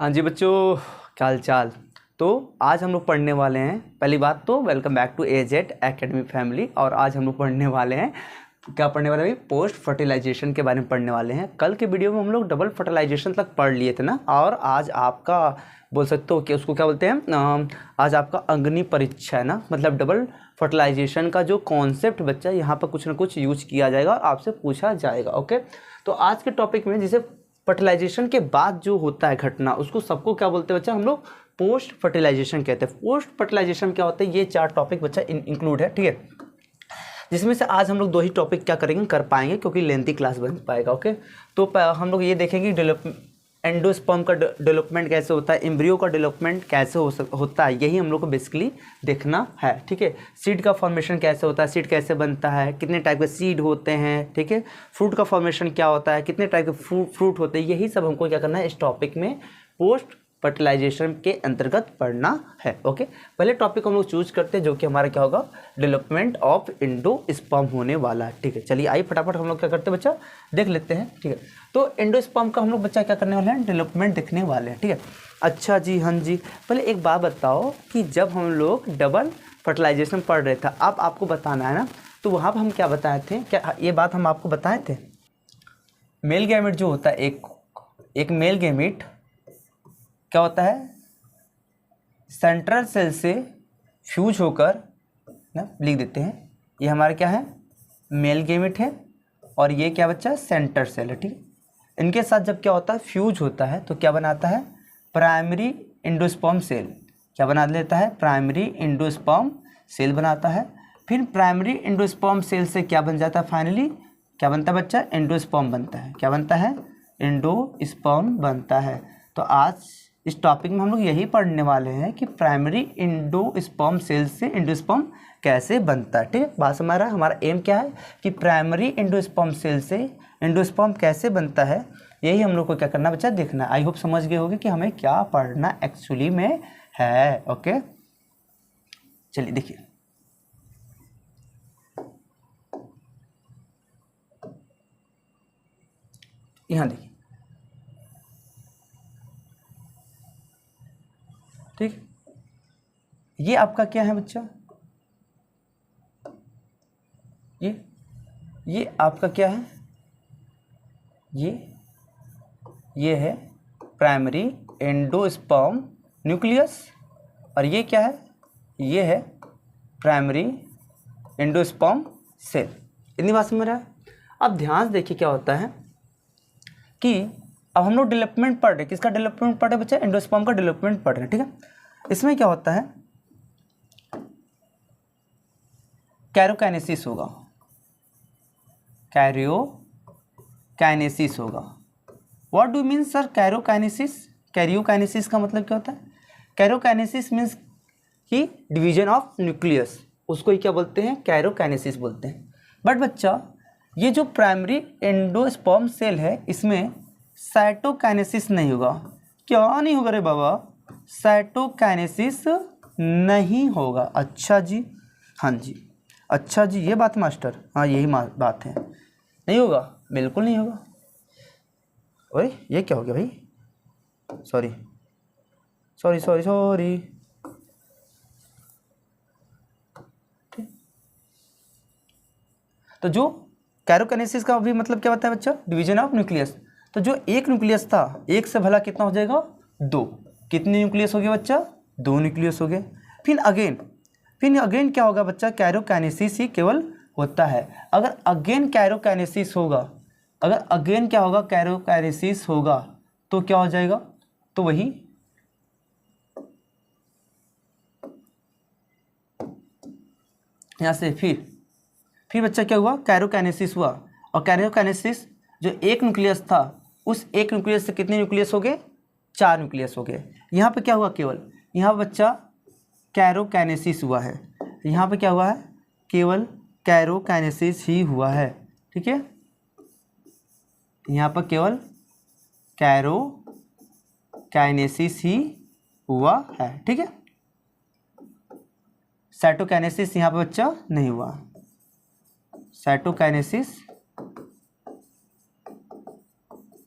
हाँ जी बच्चों, क्या हाल चाल। तो आज हम लोग पढ़ने वाले हैं, पहली बात तो welcome back to A Z academy family. और आज हम लोग पढ़ने वाले हैं, क्या पढ़ने वाले हैं? पोस्ट फर्टिलाइजेशन के बारे में पढ़ने वाले हैं। कल के वीडियो में हम लोग डबल फर्टिलाइजेशन तक पढ़ लिए थे ना, और आज आपका बोल सकते हो कि उसको क्या बोलते हैं, आज आपका अग्नि परीक्षा है ना, मतलब डबल फर्टिलाइजेशन का जो कॉन्सेप्ट बच्चा यहाँ पर कुछ ना कुछ यूज किया जाएगा और आपसे पूछा जाएगा। ओके, तो आज के टॉपिक में जिसे फर्टिलाइजेशन के बाद जो होता है घटना, उसको सबको क्या बोलते हैं बच्चा? हम लोग पोस्ट फर्टिलाइजेशन कहते हैं। पोस्ट फर्टिलाइजेशन क्या होता है, ये 4 टॉपिक बच्चा इंक्लूड है, ठीक है, जिसमें से आज हम लोग 2 ही टॉपिक क्या करेंगे, कर पाएंगे, क्योंकि लेंथी क्लास बन पाएगा। ओके, तो हम लोग ये देखेंगे एंडोस्पर्म का डेवलपमेंट कैसे होता है, एम्ब्रियो का डेवलपमेंट कैसे होता है, यही हम लोग को बेसिकली देखना है। ठीक है, सीड का फॉर्मेशन कैसे होता है, सीड कैसे बनता है, कितने टाइप के सीड होते हैं, ठीक है, फ्रूट का फॉर्मेशन क्या होता है, कितने टाइप के फ्रूट होते हैं, यही सब हमको क्या करना है इस टॉपिक में पोस्ट फर्टिलाइजेशन के अंतर्गत पढ़ना है। ओके, पहले टॉपिक हम लोग चूज करते हैं, जो कि हमारा क्या होगा, डेवलपमेंट ऑफ एंडोस्पर्म होने वाला है। ठीक है, चलिए आइए फटाफट हम लोग क्या करते हैं बच्चा, देख लेते हैं। ठीक है, तो एंडोस्पर्म का हम लोग बच्चा क्या करने वाले हैं, डेवलपमेंट देखने वाले हैं। ठीक है, अच्छा जी, हाँ जी, पहले एक बात बताओ कि जब हम लोग डबल फर्टिलाइजेशन पढ़ रहे थे, अब आपको बताना है ना, तो वहाँ पर हम क्या बताए थे, क्या ये बात हम आपको बताए थे? मेल गैमेट जो होता है, एक मेल गैमेट क्या होता है, सेंट्रल सेल से फ्यूज होकर ना, लिख देते हैं, ये हमारा क्या है, मेल गैमेट है, और ये क्या बच्चा, सेंटर सेल है। ठीक है, इनके साथ जब क्या होता है, फ्यूज होता है, तो क्या बनाता है, प्राइमरी एंडोस्पर्म सेल। क्या बना लेता है, प्राइमरी एंडोस्पर्म सेल बनाता है। फिर प्राइमरी एंडोस्पर्म सेल से क्या बन जाता है, फाइनली क्या बनता है बच्चा, एंडोस्पर्म बनता है। क्या बनता है, एंडोस्पर्म बनता है। तो आज इस टॉपिक में हम लोग यही पढ़ने वाले हैं कि प्राइमरी एंडोस्पर्म सेल से एंडोस्पर्म कैसे बनता है। ठीक है, बात हमारा एम क्या है कि प्राइमरी एंडोस्पर्म सेल से एंडोस्पर्म कैसे बनता है, यही हम लोग को क्या करना बच्चा, देखना। आई होप समझ गए होंगे कि हमें क्या पढ़ना एक्चुअली में है। ओके, चलिए देखिए, यहाँ देखिए, ठीक, ये आपका क्या है बच्चा, ये आपका क्या है, ये है प्राइमरी एंडोस्पर्म न्यूक्लियस, और ये क्या है, ये है प्राइमरी एंडोस्पर्म सेल। इतनी बात समझ रहा है। अब ध्यान से देखिए क्या होता है कि अब हम लोग डेवलपमेंट पढ़ रहे हैं, किसका डेवलपमेंट पढ़ रहे हैं बच्चा, एंडोस्पर्म का डेवलपमेंट पढ़ रहे हैं। ठीक है, इसमें क्या होता है, कैरोकाइनेसिस होगा, कैरियोकाइनेसिस होगा। What do mean sir karyokinesis? Karyokinesis का मतलब क्या होता है, कैरोकाइनेसिस मीन्स कि डिवीजन ऑफ न्यूक्लियस, उसको ही क्या बोलते हैं, कैरोकाइनेसिस बोलते हैं। बट बच्चा ये जो प्राइमरी एंडोस्पर्म सेल है, इसमें साइटोकाइनेसिस नहीं होगा। क्या नहीं होगा रे बाबा, साइटोकाइनेसिस नहीं होगा। अच्छा जी, हाँ जी, अच्छा जी, ये बात मास्टर, हाँ यही बात है, नहीं होगा, बिल्कुल नहीं होगा। ओए ये क्या हो गया भाई, सॉरी सॉरी सॉरी सॉरी, तो जो कैरोकाइनेसिस का भी मतलब क्या होता है बच्चा, डिवीजन ऑफ न्यूक्लियस। तो जो एक न्यूक्लियस था, एक से भला कितना हो जाएगा, 2। कितने न्यूक्लियस हो गए बच्चा, 2 न्यूक्लियस हो गए। फिर अगेन क्या होगा बच्चा, कैरोकाइनेसिस ही केवल होता है। अगर अगेन कैरोकाइनेसिस होगा, अगर अगेन क्या होगा, कैरोकाइनेसिस होगा, तो क्या हो जाएगा, तो वही यहाँ से फिर बच्चा क्या हुआ, कैरोकाइनेसिस हुआ, और कैरोकाइनेसिस जो एक न्यूक्लियस था, उस एक न्यूक्लियस से कितने न्यूक्लियस हो गए, 4 न्यूक्लियस हो गए। यहाँ पे क्या हुआ, केवल यहाँ बच्चा कैरोकाइनेसिस हुआ है, यहाँ पे क्या हुआ है, केवल कैरोकाइनेसिस ही हुआ है। ठीक है, यहाँ पर केवल कैरोकाइनेसिस ही हुआ है। ठीक है, साइटोकाइनेसिस यहाँ पे बच्चा नहीं हुआ, साइटोकाइनेसिस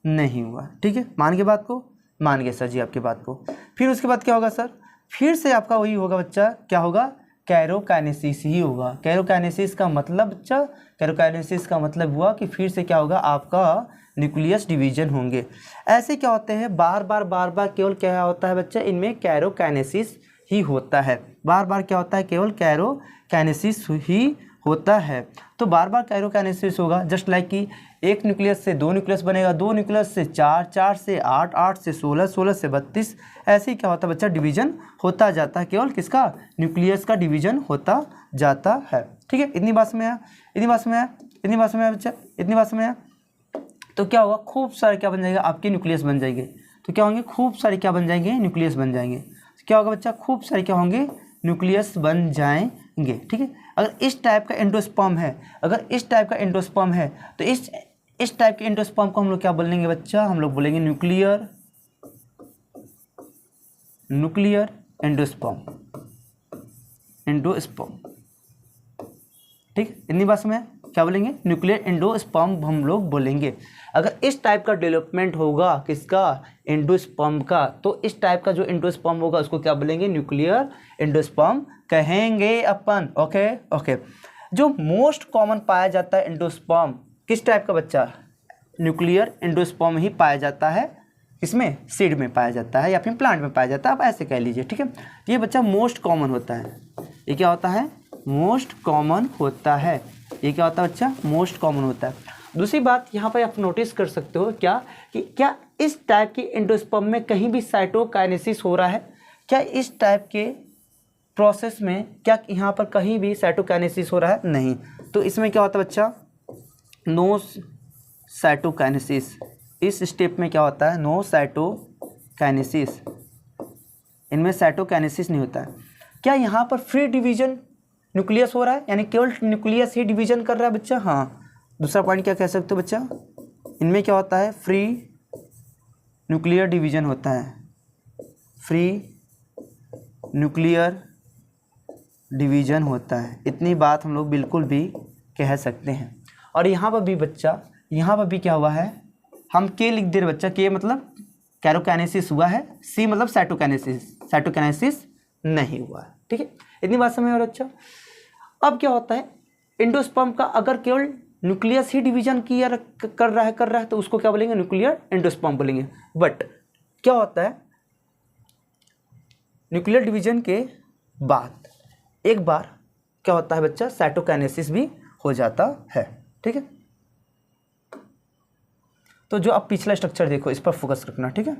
नहीं हुआ। ठीक है, मान के बात को, मान गए सर जी आपकी बात को। फिर उसके बाद क्या होगा सर, फिर से आपका वही होगा बच्चा, क्या होगा, कैरोकाइनेसिस ही होगा। कैरोकाइनेसिस का मतलब बच्चा, कैरोकाइनेसिस का मतलब हुआ कि फिर से क्या होगा, आपका न्यूक्लियस डिवीजन होंगे। ऐसे क्या होते हैं, बार बार केवल क्या होता है बच्चा, इनमें कैरोकाइनेसिस ही होता है। बार बार क्या होता है, केवल कैरोकाइनेसिस ही होता है। तो बार बार कैरोकाइनेसिस होगा, जस्ट लाइक कि एक न्यूक्लियस से दो न्यूक्लियस बनेगा, दो न्यूक्लियस से चार, चार से आठ, आठ से 16, 16 से 32, ऐसे ही क्या होता है बच्चा, डिवीजन होता जाता है। केवल किसका, न्यूक्लियस का डिवीजन होता जाता है। ठीक है, इतनी बात में आया, इतनी बात में आया, इतनी बात में आया बच्चा, इतनी बात में आया। तो क्या होगा, खूब सारे क्या बन जाएगा, आपके न्यूक्लियस बन जाएंगे। तो क्या होंगे, खूब सारे क्या बन जाएंगे, न्यूक्लियस बन जाएंगे। तो क्या होगा बच्चा, खूब सारे क्या होंगे, न्यूक्लियस बन जाएंगे। ठीक है, अगर इस टाइप का एंडोस्पर्म है, अगर इस टाइप का एंडोस्पर्म है, तो इस टाइप के एंडोस्पर्म को हम लोग क्या बोलेंगे बच्चा, हम लोग बोलेंगे न्यूक्लियर एंडोस्पर्म। ठीक, इतनी बात में क्या बोलेंगे, न्यूक्लियर एंडोस्पर्म हम लोग बोलेंगे। अगर इस टाइप का डेवलपमेंट होगा किसका, एंडोस्पर्म का, तो इस टाइप का जो एंडोस्पर्म होगा उसको क्या बोलेंगे, न्यूक्लियर एंडोस्पर्म कहेंगे अपन। Okay okay. जो मोस्ट कॉमन पाया जाता है एंडोस्पर्म किस टाइप का बच्चा, न्यूक्लियर एंडोस्पर्म ही पाया जाता है। किसमें, सीड में पाया जाता है या फिर प्लांट में पाया जाता है, आप ऐसे कह लीजिए। ठीक है, ये बच्चा मोस्ट कॉमन होता है। ये क्या होता है, मोस्ट कॉमन होता है। ये क्या होता है बच्चा, मोस्ट कॉमन होता है। दूसरी बात यहाँ पर आप नोटिस कर सकते हो क्या, कि क्या इस टाइप की एंडोस्पर्म में कहीं भी साइटोकाइनेसिस हो रहा है, क्या इस टाइप के प्रोसेस में क्या यहाँ पर कहीं भी साइटोकाइनेसिस हो रहा है, नहीं। तो इसमें क्या होता है बच्चा, नो साइटोकाइनेसिस। इस स्टेप में क्या होता है, नो साइटोकाइनेसिस, इनमें साइटोकाइनेसिस नहीं होता है। क्या यहाँ पर फ्री डिवीजन न्यूक्लियस हो रहा है, यानी केवल न्यूक्लियस ही डिवीजन कर रहा है बच्चा, हाँ। दूसरा पॉइंट क्या कह सकते हो बच्चा, इनमें क्या होता है, फ्री न्यूक्लियर डिवीजन होता है, फ्री न्यूक्लियर डिवीजन होता है। इतनी बात हम लोग बिल्कुल भी कह सकते हैं। और यहाँ पर भी बच्चा, यहाँ पर भी क्या हुआ है, हम के लिख दे रहे बच्चा, के मतलब कैरोकाइनेसिस हुआ है, सी मतलब साइटोकाइनेसिस नहीं हुआ है। ठीक है, इतनी बात समझ। और अच्छा, अब क्या होता है, एंडोस्पर्म का अगर केवल न्यूक्लियस ही डिवीजन कर रहा है तो उसको क्या बोलेंगे, न्यूक्लियर एंडोस्पर्म बोलेंगे। बट क्या होता है, न्यूक्लियर डिवीजन के बाद एक बार क्या होता है बच्चा, साइटोकाइनेसिस भी हो जाता है। ठीक है, तो जो आप पिछला स्ट्रक्चर देखो इस पर फोकस रखना। ठीक है,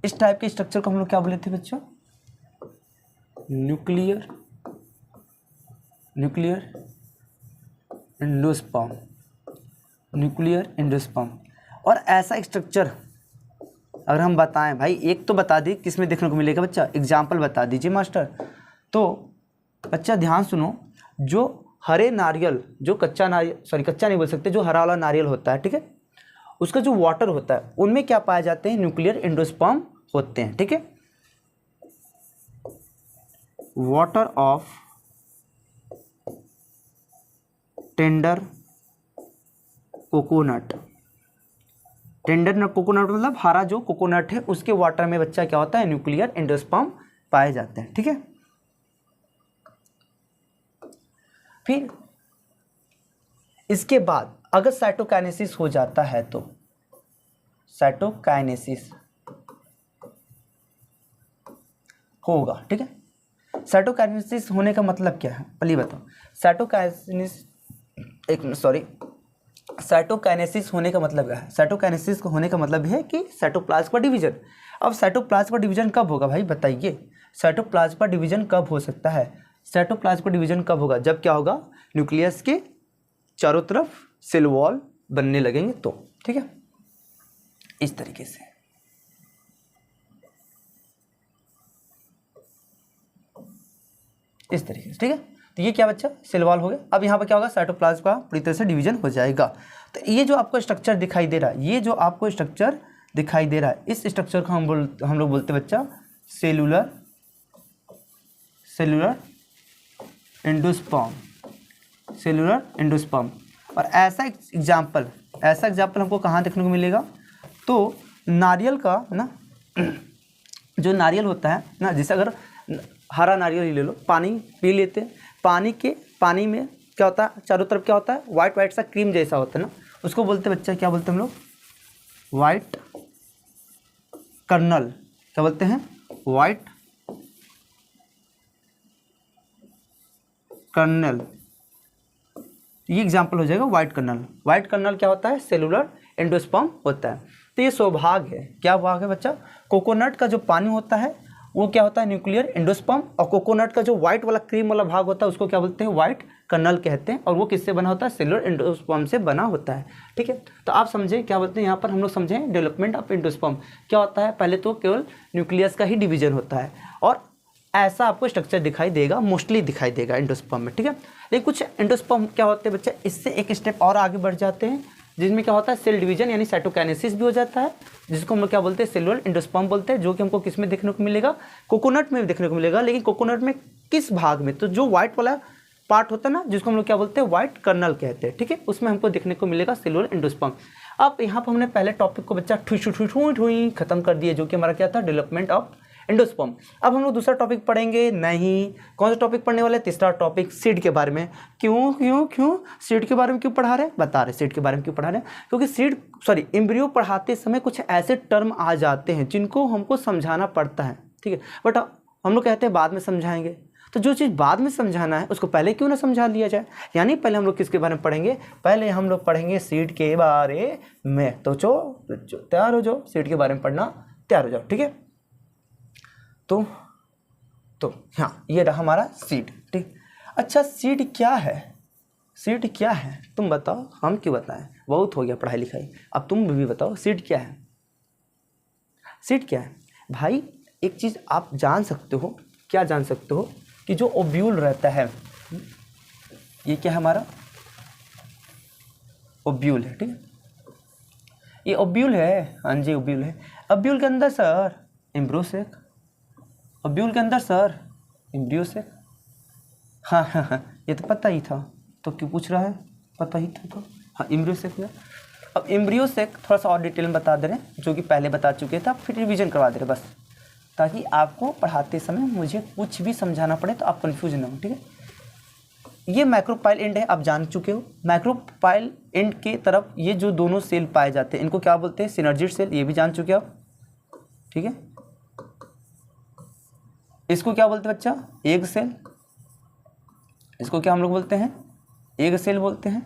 इस टाइप के स्ट्रक्चर को हम लोग क्या बोले थे बच्चों, न्यूक्लियर एंडोस्पर्म, न्यूक्लियर एंडोस्पर्म। और ऐसा स्ट्रक्चर अगर हम बताएं भाई, एक तो बता दी किस में देखने को मिलेगा बच्चा, एग्जाम्पल बता दीजिए मास्टर। तो बच्चा ध्यान सुनो, जो हरे नारियल, जो कच्चा नारियल, सॉरी कच्चा नहीं बोल सकते, जो हरा वाला नारियल होता है, ठीक है, उसका जो वाटर होता है उनमें क्या पाए जाते हैं, न्यूक्लियर एंडोस्पर्म होते हैं। ठीक है, water of tender coconut, tender coconut मतलब हरा जो कोकोनट है उसके वाटर में बच्चा क्या होता है, न्यूक्लियर एंडोस्पर्म पाए जाते हैं। ठीक है, फिर इसके बाद अगर साइटोकाइनेसिस हो जाता है तो साइटोकाइनेसिस होगा। ठीक है, साइटोकाइनेसिस होने का मतलब क्या है, पहले बताओ। साइटोकाइनेसिस होने का मतलब क्या है, साइटोकाइनेसिस होने का मतलब है कि साइटोप्लाज्म का डिवीजन। अब साइटोप्लाज्म का डिवीजन कब होगा भाई बताइए, साइटोप्लाज्म का डिवीजन कब हो सकता है, साइटोप्लाज्म का डिवीजन कब होगा, जब क्या होगा, न्यूक्लियस के चारों तरफ सेल वॉल बनने लगेंगे तो। ठीक है, इस तरीके से। इस तरीके से, ठीक है। तो ये क्या बच्चा, सेल वॉल हो गया। अब यहाँ पर क्या होगा, साइटोप्लाज्म का पूरी तरह से डिवीजन हो जाएगा। तो ये जो आपको स्ट्रक्चर दिखाई दे रहा है, ये जो आपको स्ट्रक्चर दिखाई दे रहा है, इस स्ट्रक्चर को हम लोग बोलते हैं बच्चा सेलुलर एंडोस्पर्म, सेलुलर एंडोस्पर्म। और ऐसा एग्जाम्पल हमको कहाँ देखने को मिलेगा, तो नारियल का ना, जो नारियल होता है ना, जैसे अगर हरा नारियल ही ले लो, पानी पी लेते हैं, पानी में क्या होता है, चारों तरफ क्या होता है, वाइट सा क्रीम जैसा होता है ना, उसको बोलते हैं बच्चा, क्या बोलते हैं हम लोग, वाइट कर्नल। क्या बोलते हैं, वाइट कर्नल। ये एग्जाम्पल हो जाएगा वाइट कर्नल। वाइट कर्नल क्या होता है, सेलुलर एंडोस्पर्म होता है। तो ये स्वभाग है, क्या भाग है बच्चा, कोकोनट का जो पानी होता है वो क्या होता है, न्यूक्लियर एंडोस्पर्म, और कोकोनट का जो व्हाइट वाला क्रीम वाला भाग होता है उसको क्या बोलते हैं, व्हाइट कर्नल कहते हैं, और वो किससे बना होता है, सेलुलर एंडोस्पर्म से बना होता है। ठीक है, तो आप समझे क्या बोलते हैं, यहाँ पर हम लोग समझें डेवलपमेंट ऑफ एंडोस्पर्म क्या होता है। पहले तो केवल न्यूक्लियस का ही डिवीजन होता है, और ऐसा आपको स्ट्रक्चर दिखाई देगा, मोस्टली दिखाई देगा एंडोस्पर्म में। ठीक है, लेकिन कुछ एंडोस्पर्म क्या होते हैं बच्चा, इससे एक स्टेप और आगे बढ़ जाते हैं, जिसमें क्या होता है, सेल डिवीजन यानी साइटोकाइनेसिस भी हो जाता है, जिसको हम लोग क्या बोलते हैं, सेलुलर एंडोस्पर्म बोलते हैं, जो कि हमको किस में देखने को मिलेगा, कोकोनट में भी देखने को मिलेगा। लेकिन कोकोनट में किस भाग में, तो जो व्हाइट वाला पार्ट होता है ना, जिसको हम लोग क्या बोलते हैं, व्हाइट कर्नल कहते हैं। ठीक है, उसमें हमको देखने को मिलेगा सेलुलर एंडोस्पर्म। अब यहाँ पर हमने पहले टॉपिक को बच्चा ठुई खत्म कर दिया, जो कि हमारा क्या था, डेवलपमेंट ऑफ एंडोस्पर्म। अब हम लोग दूसरा टॉपिक पढ़ेंगे, नहीं कौन सा टॉपिक पढ़ने वाले, तीसरा टॉपिक सीड के बारे में। क्यों सीड के बारे में क्यों पढ़ा रहे, बता रहे सीड के बारे में क्यों पढ़ा रहे, क्योंकि एम्ब्रियो पढ़ाते समय कुछ ऐसे टर्म आ जाते हैं जिनको हमको समझाना पड़ता है। ठीक है, बट हम लोग कहते हैं बाद में समझाएंगे, तो जो चीज़ बाद में समझाना है उसको पहले क्यों ना समझा लिया जाए। यानी पहले हम लोग किसके बारे में पढ़ेंगे, पहले हम लोग पढ़ेंगे सीड के बारे में। तो जो तैयार हो जाओ, सीड के बारे में पढ़ना तैयार हो जाओ। ठीक है, तो हाँ, ये रहा हमारा सीड। ठीक, अच्छा सीड क्या है, सीड क्या है तुम बताओ, हम क्यों बताएं, बहुत हो गया पढ़ाई लिखाई, अब तुम भी बताओ सीड क्या है। सीड क्या है भाई, एक चीज़ आप जान सकते हो, क्या जान सकते हो, कि जो ओव्यूल रहता है, ये क्या है हमारा, ओव्यूल है। ठीक है, ये ओव्यूल है, हाँ जी ओव्यूल है। ओव्यूल के अंदर सर एम्ब्रियोसेक, ओव्यूल के अंदर सर एम्ब्रियोसेक। हाँ, ये तो पता ही था, तो क्यों पूछ रहा है, पता ही था तो। हाँ, एम्ब्रियोसेक है। अब एम्ब्रियोसेक थोड़ा सा और डिटेल में बता दे रहे हैं, जो कि पहले बता चुके थे, फिर रिवीजन करवा दे रहे बस, ताकि आपको पढ़ाते समय मुझे कुछ भी समझाना पड़े तो आप कंफ्यूज ना हो। ठीक है, ये मैक्रोपाइल एंड है, आप जान चुके हो। मैक्रोपाइल एंड के तरफ ये जो दोनों सेल पाए जाते हैं, इनको क्या बोलते हैं, सिनर्जिड सेल, ये भी जान चुके हो आप। ठीक है, इसको क्या बोलते हैं बच्चा, एग सेल, इसको क्या हम लोग बोलते हैं, एग सेल बोलते हैं।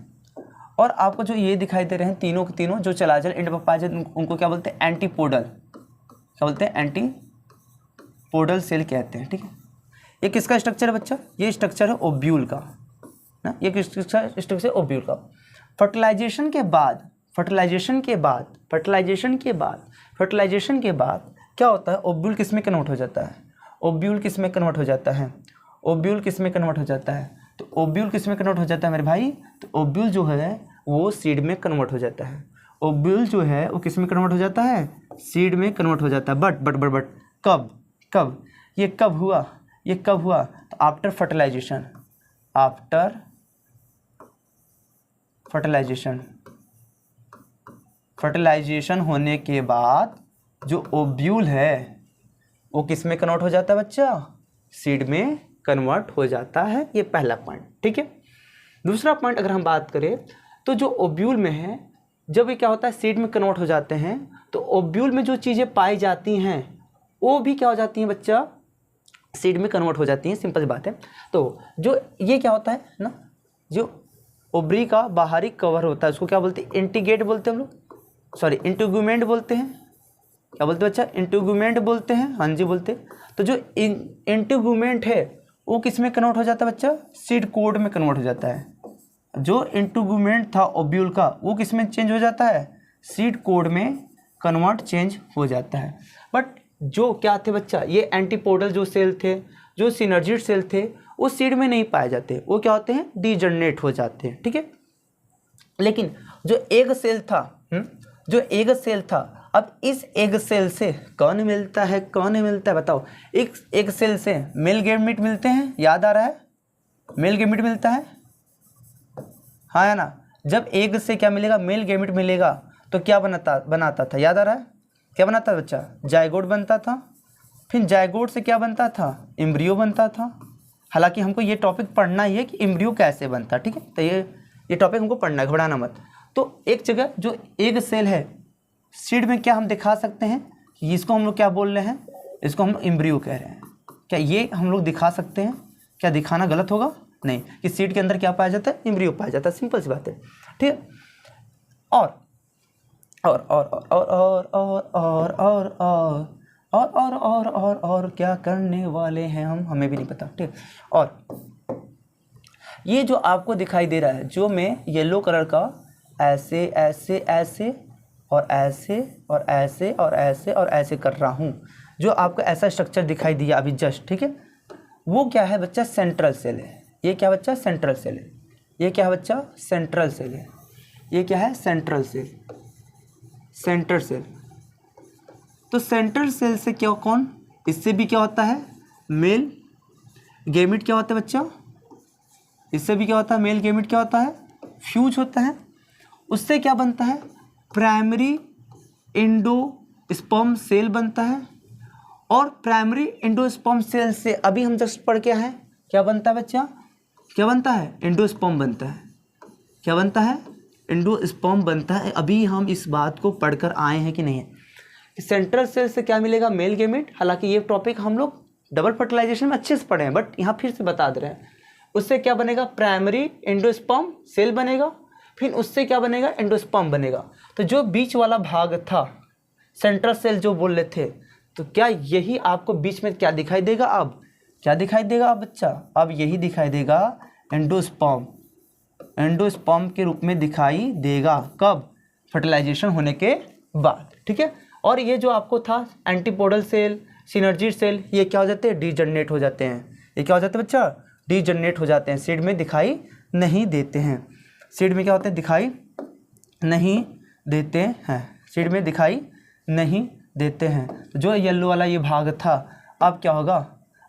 और आपको जो ये दिखाई दे रहे हैं तीनों के तीनों जो चलाजल एंड पर पाए जाते हैं, उनको क्या बोलते हैं, एंटीपोडल, क्या बोलते हैं, एंटीपोडल सेल कहते हैं। ठीक है, ये किसका स्ट्रक्चर है बच्चा, ये स्ट्रक्चर है ओव्यूल का ना, ये स्ट्रक्चर ओव्यूल का। फर्टिलाइजेशन के बाद क्या होता है, ओव्यूल किस में कन्वर्ट हो जाता है, ओव्यूल किस में कन्वर्ट हो जाता है, ओव्यूल किस में कन्वर्ट हो जाता है, तो ओव्यूल किस में कन्वर्ट हो जाता है मेरे भाई, तो ओव्यूल जो है वो सीड में कन्वर्ट हो जाता है। ओव्यूल जो है वो किस में कन्वर्ट हो जाता है, सीड में कन्वर्ट हो जाता है। बट कब ये कब हुआ, तो आफ्टर फर्टिलाइजेशन होने के बाद जो ओव्यूल है वो किस में कन्वर्ट हो जाता है बच्चा, सीड में कन्वर्ट हो जाता है। ये पहला पॉइंट। ठीक है, दूसरा पॉइंट अगर हम बात करें तो जो ओव्यूल में है, जब ये क्या होता है, सीड में कन्वर्ट हो जाते हैं, तो ओव्यूल में जो चीज़ें पाई जाती हैं वो भी क्या हो जाती हैं बच्चा, सीड में कन्वर्ट हो जाती हैं। सिंपल बात है। तो जो ये क्या होता है ना, जो ओवरी का बाहरी कवर होता है उसको क्या बोलते हैं, इंटीगेट बोलते हैं हम लोग, सॉरी इंटीगुमेंट बोलते हैं। क्या बोलते हैं बच्चा, इंटीगुमेंट बोलते हैं, हाँ जी बोलते हैं। तो जो इंटीगुमेंट है वो किस में कन्वर्ट हो जाता है बच्चा, सीड कोड में कन्वर्ट हो जाता है। जो इंटीगुमेंट था ओव्यूल का वो किस में चेंज हो जाता है, सीड कोड में कन्वर्ट चेंज हो जाता है। बट जो क्या थे बच्चा, ये एंटीपोडल जो सेल थे, जो सिनर्जिड सेल थे, वो सीड में नहीं पाए जाते, वो क्या होते हैं, डीजनरेट हो जाते हैं, ठीक है। लेकिन जो एग सेल था, जो एग सेल था, अब इस एग सेल से कौन मिलता है, कौन मिलता है बताओ। एक एग सेल से मेल गैमेट मिलते हैं, याद आ रहा है, मेल गैमेट मिलता है, हाँ है ना। जब एग से क्या मिलेगा, मेल गैमेट मिलेगा, तो क्या बनाता था, याद आ रहा है, क्या बनाता था बच्चा, जायगोट बनता था। फिर जायगोट से क्या बनता था, एम्ब्रियो बनता था। हालांकि हमको ये टॉपिक पढ़ना ही है कि एम्ब्रियो कैसे बनता, ठीक है, तो ये टॉपिक हमको पढ़ना है, घबराना मत। तो एक जगह जो एग सेल है, सीड में क्या हम दिखा सकते हैं, इसको हम लोग क्या बोल रहे हैं, इसको हम लोग एम्ब्रियो कह रहे हैं। क्या ये हम लोग दिखा सकते हैं, क्या दिखाना गलत होगा, नहीं, कि सीड के अंदर क्या पाया जाता है, एम्ब्रियो पाया जाता है, सिंपल सी बात है, ठीक है। और और क्या करने वाले हैं हम, हमें भी नहीं पता, ठीक। और ये जो आपको दिखाई दे रहा है, जो मैं येलो कलर का ऐसे ऐसे ऐसे और ऐसे और ऐसे और ऐसे और ऐसे कर रहा हूँ, जो आपको ऐसा स्ट्रक्चर दिखाई दिया अभी जस्ट, ठीक है, वो क्या है बच्चा, सेंट्रल सेल है। ये क्या बच्चा, सेंट्रल सेल है। ये क्या है बच्चा, सेंट्रल सेल है। ये क्या है, सेंट्रल सेल, सेंट्रल सेल। तो सेंट्रल सेल से क्या, कौन, इससे भी क्या होता है, मेल गैमेट क्या होता है बच्चा, इससे भी क्या होता है, मेल गैमेट क्या होता है, फ्यूज होता है। उससे क्या बनता है, प्राइमरी एंडोस्पर्म सेल बनता है। और प्राइमरी एंडोस्पर्म सेल से अभी हम जस्ट पढ़ के आए हैं, क्या बनता है बच्चा, क्या बनता है, एंडोस्पर्म बनता है। क्या बनता है, एंडोस्पर्म बनता है। अभी हम इस बात को पढ़कर आए हैं कि नहीं है। सेंट्रल सेल से क्या मिलेगा, मेल गैमेट। हालांकि ये टॉपिक हम लोग डबल फर्टिलाइजेशन में अच्छे से पढ़े हैं, बट यहाँ फिर से बता दे रहे हैं। उससे क्या बनेगा, प्राइमरी एंडोस्पर्म सेल बनेगा। फिर उससे क्या बनेगा, एंडोस्पर्म बनेगा। तो जो बीच वाला भाग था, सेंट्रल सेल जो बोल रहे थे, तो क्या यही आपको बीच में क्या दिखाई देगा, अब क्या दिखाई देगा अब बच्चा, अब यही दिखाई देगा, एंडोस्पर्म, एंडोस्पर्म के रूप में दिखाई देगा। कब, फर्टिलाइजेशन होने के बाद, ठीक है। और ये जो आपको था एंटीपोडल सेल, सिनर्जी सेल, ये क्या हो जाते हैं, डीजनरेट हो जाते हैं। ये क्या हो जाते हैं बच्चा, डीजनरेट हो जाते हैं, सीड में दिखाई नहीं देते हैं। सीड में क्या होते हैं, दिखाई नहीं देते हैं, सीड में दिखाई नहीं देते हैं। जो येलो वाला ये भाग था, अब क्या होगा,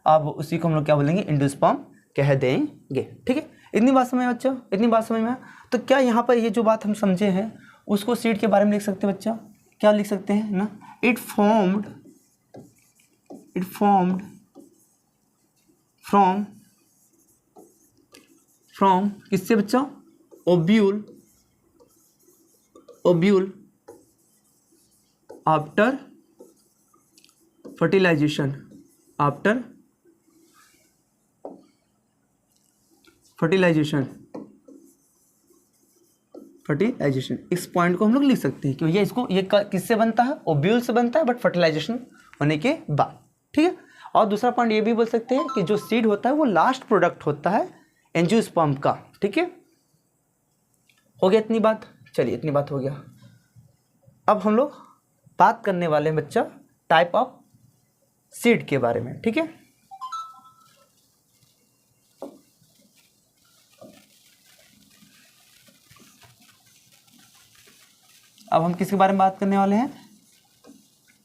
अब उसी को हम लोग क्या बोलेंगे, एंडोस्पर्म कह देंगे, ठीक है। इतनी बात समझ में बच्चा, इतनी बात समझ में। तो क्या यहाँ पर ये जो बात हम समझे हैं, उसको सीड के बारे में लिख सकते हैं बच्चा, क्या लिख सकते हैं ना, इट फॉर्म्ड फ्रॉम किससे बच्चा, ओव्यूल आफ्टर फर्टिलाइजेशन, इस पॉइंट को हम लोग लिख सकते हैं, क्योंकि ये किससे बनता है, ओव्यूल से बनता है, बट फर्टिलाइजेशन होने के बाद, ठीक है। और दूसरा पॉइंट ये भी बोल सकते हैं कि जो सीड होता है वो लास्ट प्रोडक्ट होता है एंजियोस्पर्म का, ठीक है। हो गया इतनी बात, चलिए इतनी बात हो गया। अब हम लोग बात करने वाले हैं बच्चा टाइप ऑफ सीड के बारे में, ठीक है। अब हम किसके बारे में बात करने वाले हैं,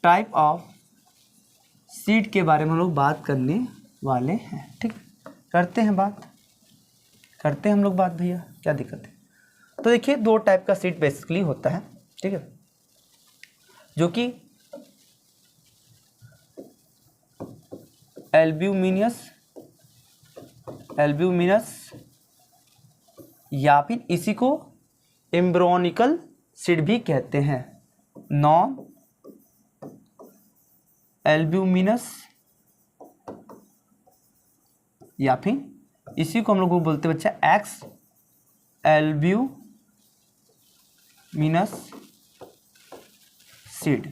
टाइप ऑफ सीड के बारे में हम लोग बात करने वाले हैं, ठीक। करते हैं हम लोग बात भैया, क्या दिक्कत है। तो देखिए, दो टाइप का सीड बेसिकली होता है, ठीक है, जो कि एल्ब्यूमिनस या फिर इसी को एम्ब्रोनिकल सीड भी कहते हैं। नॉन एल्ब्यूमिनस या फिर इसी को हम लोग बोलते हैं बच्चा एक्स एल्ब्यूमिनस सीड,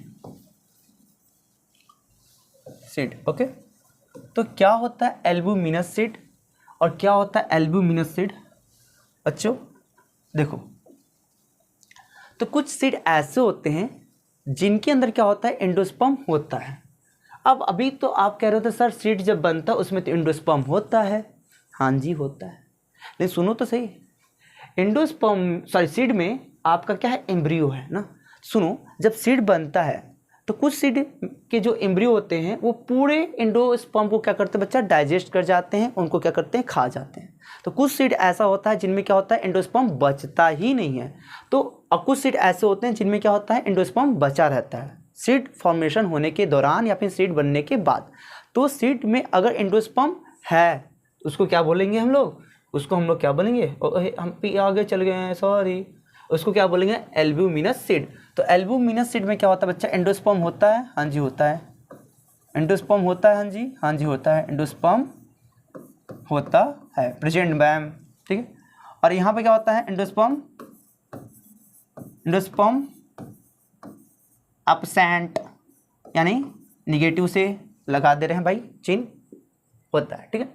ओके। तो क्या होता है एल्ब्यूमिनस सीड और क्या होता है एल्ब्यूमिनस सीड बच्चों, देखो। तो कुछ सीड ऐसे होते हैं जिनके अंदर क्या होता है, एंडोस्पर्म होता है। अब अभी तो आप कह रहे हो तो सर सीड जब बनता है उसमें तो एंडोस्पर्म होता है, हाँ जी होता है। लेकिन सुनो तो सही, एंडोस्पर्म सॉरी सीड में आपका क्या है, एम्ब्रियो है ना। सुनो, जब सीड बनता है तो कुछ सीड के जो एम्ब्रियो होते हैं वो पूरे एंडोस्पर्म को क्या करते हैं बच्चा, डाइजेस्ट कर जाते हैं, उनको क्या करते हैं, खा जाते हैं। तो कुछ सीड ऐसा होता है जिनमें क्या होता है, एंडोस्पर्म बचता ही नहीं है। तो अब कुछ सीड ऐसे होते हैं जिनमें क्या होता है, एंडोस्पर्म बचा रहता है सीड फॉर्मेशन होने के दौरान या फिर सीड बनने के बाद। तो सीड में अगर एंडोस्पर्म है उसको क्या बोलेंगे हम लोग, उसको हम लोग क्या बोलेंगे, हम आगे चल गए हैं सॉरी, उसको क्या बोलेंगे, एल्ब्यूमिनस सीड। तो एल्ब्यूमिनस सीड में क्या होता है बच्चा, एंडोस्पर्म होता है, हाँ जी होता है, एंडोस्पर्म होता है, हाँ जी, हाँ जी होता है, एंडोस्पर्म होता है, प्रेजेंट मैम, ठीक है। और यहाँ पे क्या होता है, एंडोस्पर्म एब्सेंट, यानी निगेटिव से लगा दे रहे हैं भाई चिन्ह, होता है, ठीक है।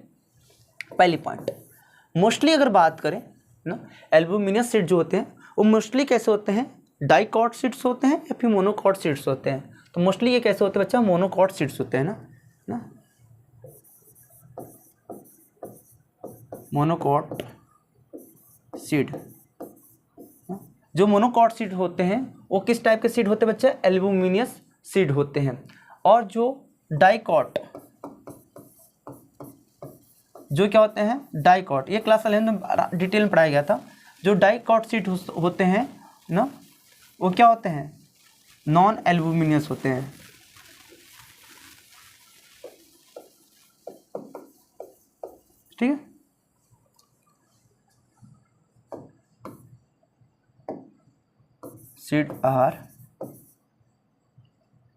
पहली पॉइंट, मोस्टली अगर बात करें ना, एल्ब्यूमिनस सीड जो होते हैं वो मोस्टली कैसे होते हैं, डाइकॉट सीड्स होते हैं या फिर मोनोकॉट सीड्स होते हैं। तो मोस्टली ये कैसे होते हैं बच्चा, मोनोकॉट सीड्स होते हैं ना, मोनोकॉट सीड। जो मोनोकॉट सीड होते हैं वो किस टाइप के सीड होते हैं बच्चा, एल्ब्यूमिनस सीड होते हैं। और जो डाइकॉट, जो क्या होते हैं, डाइकॉट, ये क्लास 11 में डिटेल में पढ़ाया गया था। जो डाइकॉट सीड होते हैं ना, वो क्या होते हैं, नॉन एल्ब्यूमिनस होते हैं, ठीक है। Seed are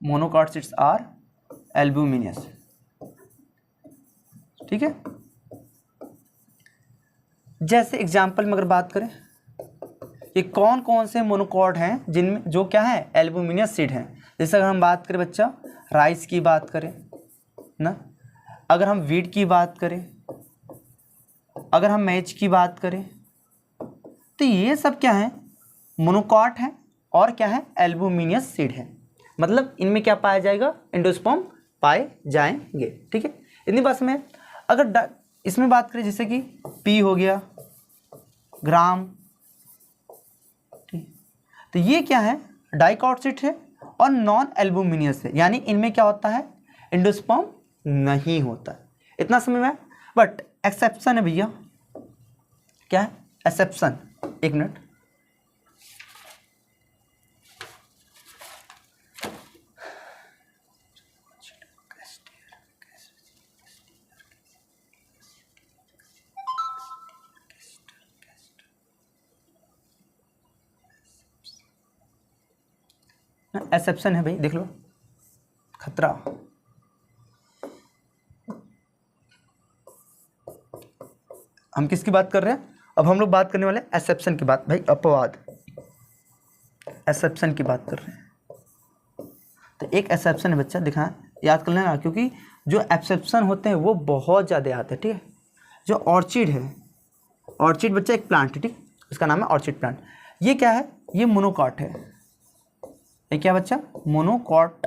monocot seeds are albuminous, ठीक है। जैसे एग्जाम्पल में अगर बात करें, ये कौन कौन से मोनोकॉट हैं जिनमें जो क्या है, एल्ब्यूमिनस सीड हैं। जैसे अगर हम बात करें बच्चा, राइस की बात करें ना, अगर हम वीट की बात करें, अगर हम मैच की बात करें, तो ये सब क्या है, मोनोकॉट है और क्या है, एल्ब्यूमिनस सीड है। मतलब इनमें क्या पाया जाएगा, एंडोस्पर्म पाए जाएंगे, ठीक है। इतनी बात में अगर इसमें बात करें जैसे कि पी हो गया, ग्राम, ठीक, तो ये क्या है, डाइकॉट सीड है और नॉन एल्ब्यूमिनस है, यानी इनमें क्या होता है, एंडोस्पर्म नहीं होता है। इतना समझ में। बट एक्सेप्शन है भैया, क्या है एक्सेप्शन, एक मिनट, एक्सेप्शन है भाई, देख लो, खतरा। हम किसकी बात कर रहे हैं, अब हम लोग बात करने वाले एक्सेप्शन की बात, भाई अपवाद, एक्सेप्शन की बात कर रहे हैं। तो एक एक्सेप्शन है बच्चा, दिखा याद कर लेना, क्योंकि जो एक्सेप्शन होते हैं वो बहुत ज़्यादा आते हैं, ठीक है। जो ऑर्चिड है, ऑर्चिड बच्चा एक प्लांट है, ठीक, इसका नाम है ऑर्चिड प्लांट। ये क्या है, ये मोनोकॉट है, ये क्या बच्चा, मोनोकॉट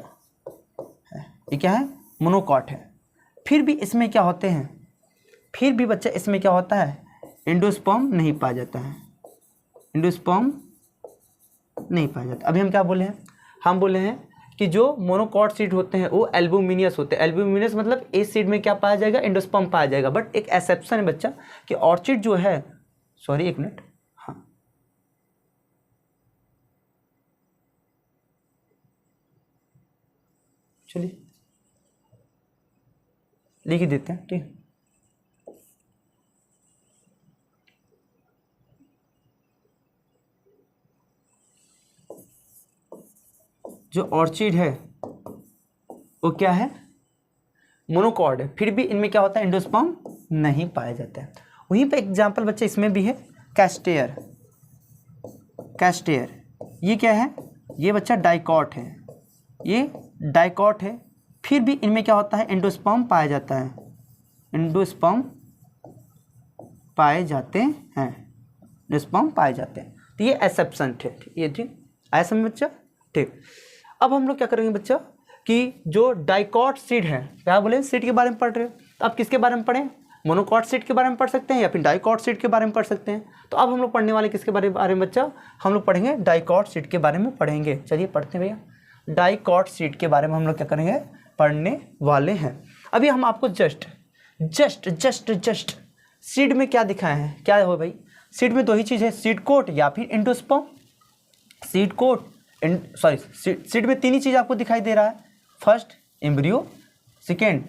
है, ये क्या है, मोनोकॉट है। फिर भी इसमें क्या होते हैं, फिर भी बच्चा इसमें क्या होता है, एंडोस्पर्म नहीं पाया जाता है, एंडोस्पर्म नहीं पाया जाता। अभी हम क्या बोले हैं, हम बोले हैं कि जो मोनोकॉट सीड होते हैं वो एल्ब्यूमिनस होते हैं। एल्ब्यूमिनस मतलब इस सीड में क्या पाया जाएगा, एंडोस्पर्म पाया जाएगा। बट एक एक्सेप्शन है बच्चा कि ऑर्चिड जो है, सॉरी एक मिनट, हाँ चलिए लिख ही देते हैं, ठीक। जो ऑर्चिड है वो क्या है, मोनोकॉट है, फिर भी इनमें क्या होता है, एंडोस्पर्म नहीं पाया जाता है। वहीं पे एग्जांपल बच्चे इसमें भी है, कैस्टेयर, कैस्टेयर ये क्या है, ये बच्चा डाइकॉट है, ये डाइकॉट है, फिर भी इनमें क्या होता है, एंडोस्पर्म पाया जाता है, एंडोस्पर्म पाए जाते हैं, एंडोस्पर्म पाए जाते हैं। तो ये एक्सेप्शन थे, ये ठीक आया समझ बच्चा, ठीक। अब हम लोग क्या करेंगे बच्चा कि जो डाइकॉट सीड है, क्या बोले, सीड के बारे में पढ़ रहे हो, तो अब किसके बारे में पढ़ें, मोनोकॉट सीट के बारे में पढ़ सकते हैं या फिर डाइकॉट सीट के बारे में पढ़ सकते हैं। तो अब हम लोग पढ़ने वाले किसके बारे में बच्चा, हम लोग पढ़ेंगे डाइकॉट सीट के बारे में पढ़ेंगे। चलिए पढ़ते हैं भैया, डाइकॉट सीट के बारे में हम लोग क्या करेंगे, पढ़ने वाले हैं। अभी हम आपको जस्ट सीड में क्या दिखाए हैं, क्या हो भाई, सीड में दो ही चीज़ है, सीड कोट या फिर एंडोस्पर्म। सीड कोट सीड में तीन ही चीज़ आपको दिखाई दे रहा है, फर्स्ट एम्ब्रियो, सेकेंड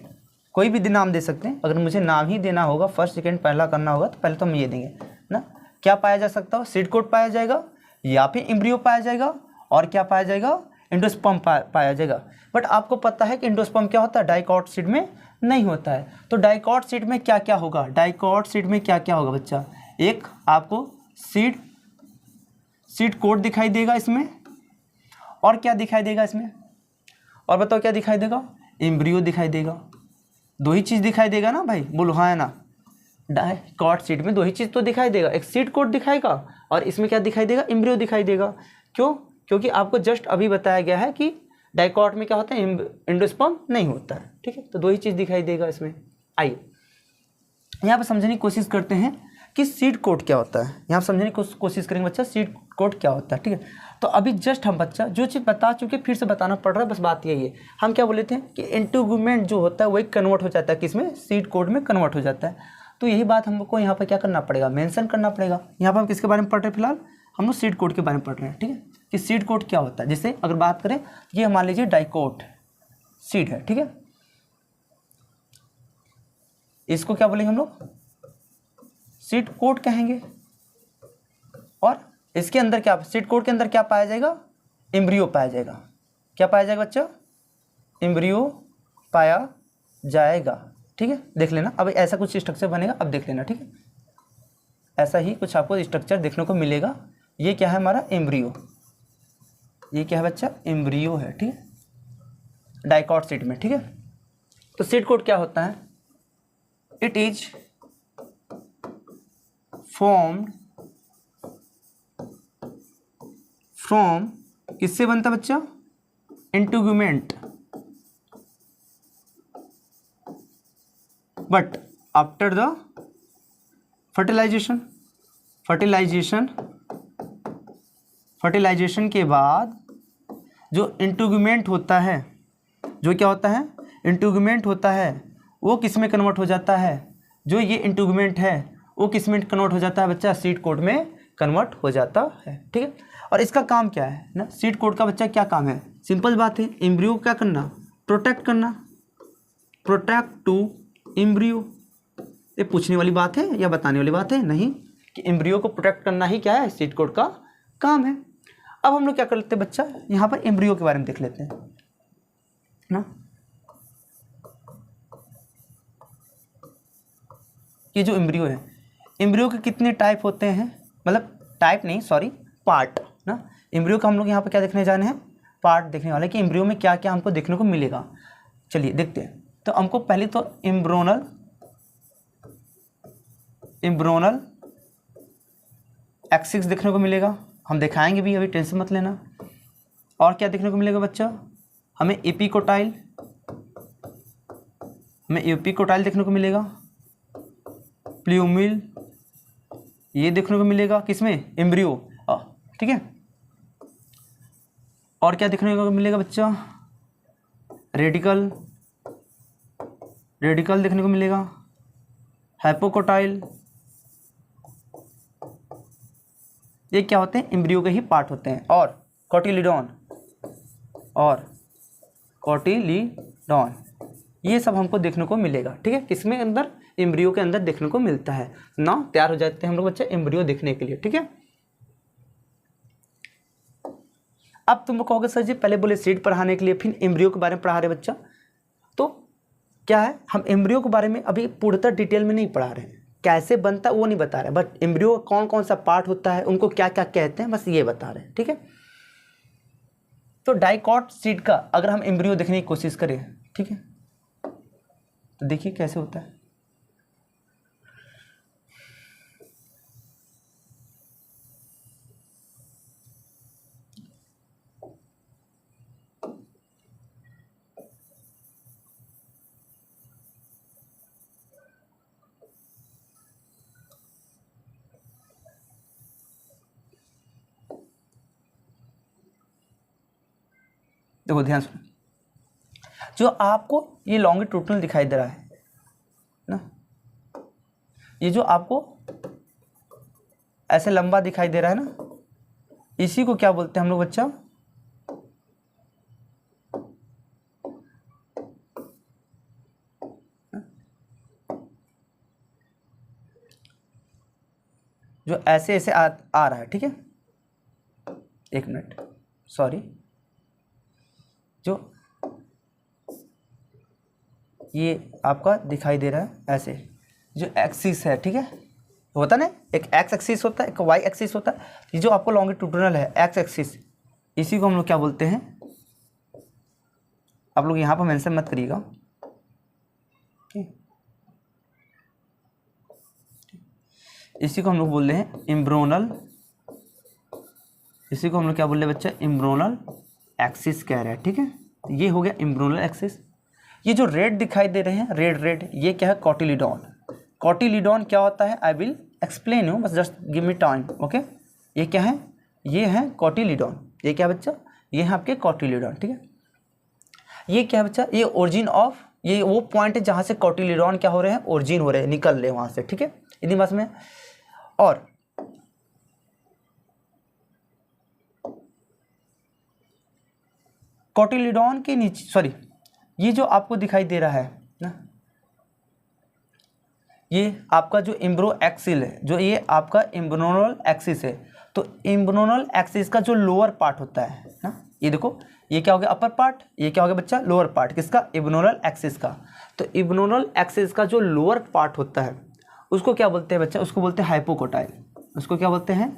कोई भी नाम दे सकते हैं। अगर मुझे नाम ही देना होगा, फर्स्ट सेकेंड पहला करना होगा, तो पहले तो हम ये देंगे ना, क्या पाया जा सकता है, सीड कोट पाया जाएगा या फिर एम्ब्रियो पाया जाएगा, और क्या पाया जाएगा, एंडोस्पर्म पाया जाएगा। बट आपको पता है कि एंडोस्पर्म क्या होता है, डाइकॉट सीड में नहीं होता है। तो डाइकॉट सीड में क्या क्या होगा, डाइकॉट सीड में क्या क्या होगा बच्चा, एक आपको सीड कोट दिखाई देगा इसमें, और क्या दिखाई देगा इसमें, और बताओ क्या दिखाई देगा, एम्ब्रियो दिखाई देगा। दो ही चीज़ दिखाई देगा ना भाई, बोलो हाँ है ना। डाइकॉट सीड में दो ही चीज़ तो दिखाई देगा, एक सीड कोट दिखाएगा और इसमें क्या दिखाई देगा, एम्ब्रियो दिखाई देगा। क्यों, क्योंकि आपको जस्ट अभी बताया गया है कि डाइकॉट में क्या होता है, एंडोस्पर्म नहीं होता है। ठीक है, तो दो ही चीज़ दिखाई देगा इसमें। आइए यहाँ पर समझने की कोशिश करते हैं कि सीड कोट क्या होता है। यहाँ समझने की कोशिश करेंगे बच्चा, सीड कोट क्या होता है। ठीक है, तो अभी जस्ट हम बच्चा जो चीज़ बता चुके फिर से बताना पड़ रहा है, बस बात यही है। हम क्या बोले थे कि इंटीग्यूमेंट जो होता है वही कन्वर्ट हो जाता है किसमें, सीड कोट में कन्वर्ट हो जाता है। तो यही बात हमको यहाँ पर क्या करना पड़ेगा, मेंशन करना पड़ेगा। यहाँ पर हम किसके बारे में पढ़ रहे हैं, फिलहाल हम लोग सीड कोट के बारे में पढ़ रहे हैं। ठीक है, कि सीड कोट क्या होता है। जैसे अगर बात करें, ये मान लीजिए डाइकोट सीड है। ठीक है, इसको क्या बोलेंगे हम लोग, सीड कोट कहेंगे। और इसके अंदर क्या, सीड कोट के अंदर क्या पाया जाएगा, एम्ब्रियो पाया जाएगा। क्या पाया जाएगा बच्चा, एम्ब्रियो पाया जाएगा। ठीक है, देख लेना अब ऐसा कुछ स्ट्रक्चर बनेगा, अब देख लेना। ठीक है, ऐसा ही कुछ आपको स्ट्रक्चर देखने को मिलेगा। ये क्या है हमारा, एम्ब्रियो, ये क्या है बच्चा, एम्ब्रियो है। ठीक है, डाइकॉट सीड में। ठीक है, तो सीड कोट क्या होता है, इट इज फॉर्म्ड फ्रॉम, किससे बनता बच्चा, integument, but after the fertilization के बाद जो इंटीग्यूमेंट होता है, जो क्या होता है, इंटीग्यूमेंट होता है, वो किस में कन्वर्ट हो जाता है, जो ये इंटीग्यूमेंट है वो किस में कन्वर्ट हो जाता है बच्चा, सीड कोट में कन्वर्ट हो जाता है। ठीक है, और इसका काम क्या है ना, सीड कोट का बच्चा क्या काम है, सिंपल बात है, एम्ब्रियो क्या करना, प्रोटेक्ट करना, प्रोटेक्ट टू एम्ब्रियो। ये पूछने वाली बात है या बताने वाली बात है, नहीं, कि एम्ब्रियो को प्रोटेक्ट करना ही क्या है, सीड कोट का काम है। अब हम लोग क्या कर लेते हैं बच्चा, यहाँ पर एम्ब्रियो के बारे में देख लेते हैं ना। ये जो एम्ब्रियो है, एम्ब्रियो के कितने टाइप होते हैं, मतलब टाइप नहीं सॉरी, पार्ट ना। एम्ब्रियो का हम लोग यहाँ पर क्या देखने जाने हैं, पार्ट देखने वाले कि एम्ब्रियो में क्या क्या हमको देखने को मिलेगा। चलिए देखते हैं। तो हमको पहले तो एम्ब्रोनल एक्सिस देखने को मिलेगा, हम दिखाएंगे भी, अभी टेंशन मत लेना। और क्या देखने को मिलेगा बच्चा, हमें एपिकोटाइल देखने को मिलेगा, प्ल्यूमिल ये देखने को मिलेगा, किसमें, एम्ब्रियो। ठीक है, और क्या देखने को मिलेगा बच्चा, रेडिकल देखने को मिलेगा, हाइपोकोटाइल, ये क्या होते हैं, एम्ब्रियो के ही पार्ट होते हैं। और कोटिलीडॉन ये सब हमको देखने को मिलेगा। ठीक है, किसमें अंदर, एम्ब्रियो के अंदर देखने को मिलता है ना। तैयार हो जाते हैं हम लोग बच्चे एम्ब्रियो देखने के लिए। ठीक है, अब तुम कहोगे सर जी पहले बोले सीड पढ़ाने के लिए फिर एम्ब्रियो के बारे में पढ़ा रहे बच्चा, तो क्या है, हम एम्ब्रियो के बारे में अभी पूर्णतः डिटेल में नहीं पढ़ा रहे हैं, कैसे बनता है वो नहीं बता रहे, बट एम्ब्रियो कौन कौन सा पार्ट होता है, उनको क्या क्या कहते हैं, बस ये बता रहे हैं। ठीक है, तो डाइकॉट सीड का अगर हम एम्ब्रियो देखने की कोशिश करें, ठीक है, तो देखिए कैसे होता है। देखो ध्यान सुनो, जो आपको ये लॉन्गिट्यूडिनल दिखाई दे रहा है ना, ये जो आपको ऐसे लंबा दिखाई दे रहा है ना, इसी को क्या बोलते हैं हम लोग बच्चा, जो ऐसे ऐसे आ रहा है, ठीक है, एक मिनट, सॉरी, जो ये आपका दिखाई दे रहा है ऐसे, जो एक्सिस है, ठीक है, होता ना, एक एक्स एक्सिस होता है, एक वाई एक्सिस होता है, ये जो आपको लॉन्गिट्यूडिनल है एक्स एक्सिस, इसी को हम लोग क्या बोलते हैं, आप लोग यहाँ पर मेंशन मत करिएगा, इसी को हम लोग बोल रहे हैं इम्ब्रोनल, इसी को हम लोग क्या बोल रहे हैं बच्चा, इम्ब्रोनल एक्सिस कह रहे हैं, ठीक है, ये हो गया इम्ब्रोनल एक्सिस। ये जो रेड दिखाई दे रहे हैं, रेड रेड, ये क्या है, कॉटिलीडॉन। कॉटिलीडॉन क्या होता है, आई विल एक्सप्लेन यू, बस just give me time, okay. ये क्या है, ये है कॉटिलीडॉन, ये क्या है बच्चा, ये है आपके कॉटिलीडॉन, ठीक है। ये क्या है बच्चा, ये ओरिजिन ऑफ, ये वो पॉइंट है जहाँ से कॉटिलीडॉन क्या हो रहे हैं, ओरिजिन हो रहे हैं, निकल रहे हैं वहाँ से, ठीक है, इतनी बात में। और कॉटिलीडॉन के नीचे, सॉरी, ये जो आपको दिखाई दे रहा है ना, ये आपका जो इम्ब्रो एक्सिल है, जो ये आपका इम्ब्रोनल एक्सिस है, तो इम्ब्रोनल एक्सिस का जो लोअर पार्ट होता है ना, ये देखो, ये क्या हो गया अपर पार्ट, ये क्या हो गया बच्चा लोअर पार्ट, किसका, इम्ब्रोनल एक्सिस का। तो इम्ब्रोनल एक्सिस का जो लोअर पार्ट होता है उसको क्या बोलते हैं बच्चा, उसको बोलते हैं हाइपोकोटाइल, उसको क्या बोलते हैं,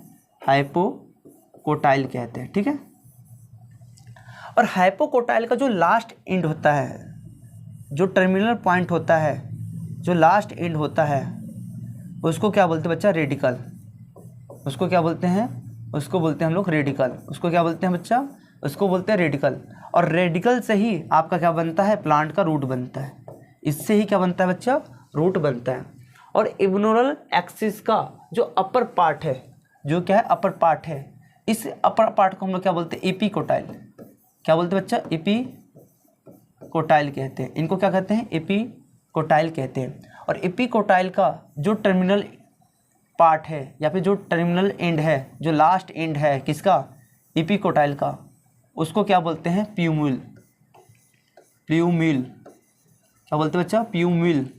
हाइपोकोटाइल कहते हैं, ठीक है। और हाइपोकोटाइल का जो लास्ट एंड होता है, जो टर्मिनल पॉइंट होता है, जो लास्ट एंड होता है, उसको क्या बोलते हैं बच्चा, रेडिकल, उसको क्या बोलते हैं, उसको बोलते हैं हम लोग रेडिकल, उसको क्या बोलते हैं बच्चा, उसको बोलते हैं रेडिकल। और रेडिकल से ही आपका क्या बनता है, प्लांट का रूट बनता है, इससे ही क्या बनता है बच्चा, रूट बनता है। और इम्ब्रोनल एक्सिस का जो अपर पार्ट है, जो क्या है अपर पार्ट है, इस अपर पार्ट को हम लोग क्या बोलते हैं, एपीकोटाइल, क्या बोलते हैं बच्चा, एपीकोटाइल कहते हैं, इनको क्या कहते हैं, एपीकोटाइल कहते हैं। और एपीकोटाइल का जो टर्मिनल पार्ट है या फिर जो टर्मिनल एंड है, जो लास्ट एंड है किसका, एपीकोटाइल का, उसको क्या बोलते हैं, प्यूमिल, प्यूमिल, क्या बोलते हैं बच्चा, प्यूमिल।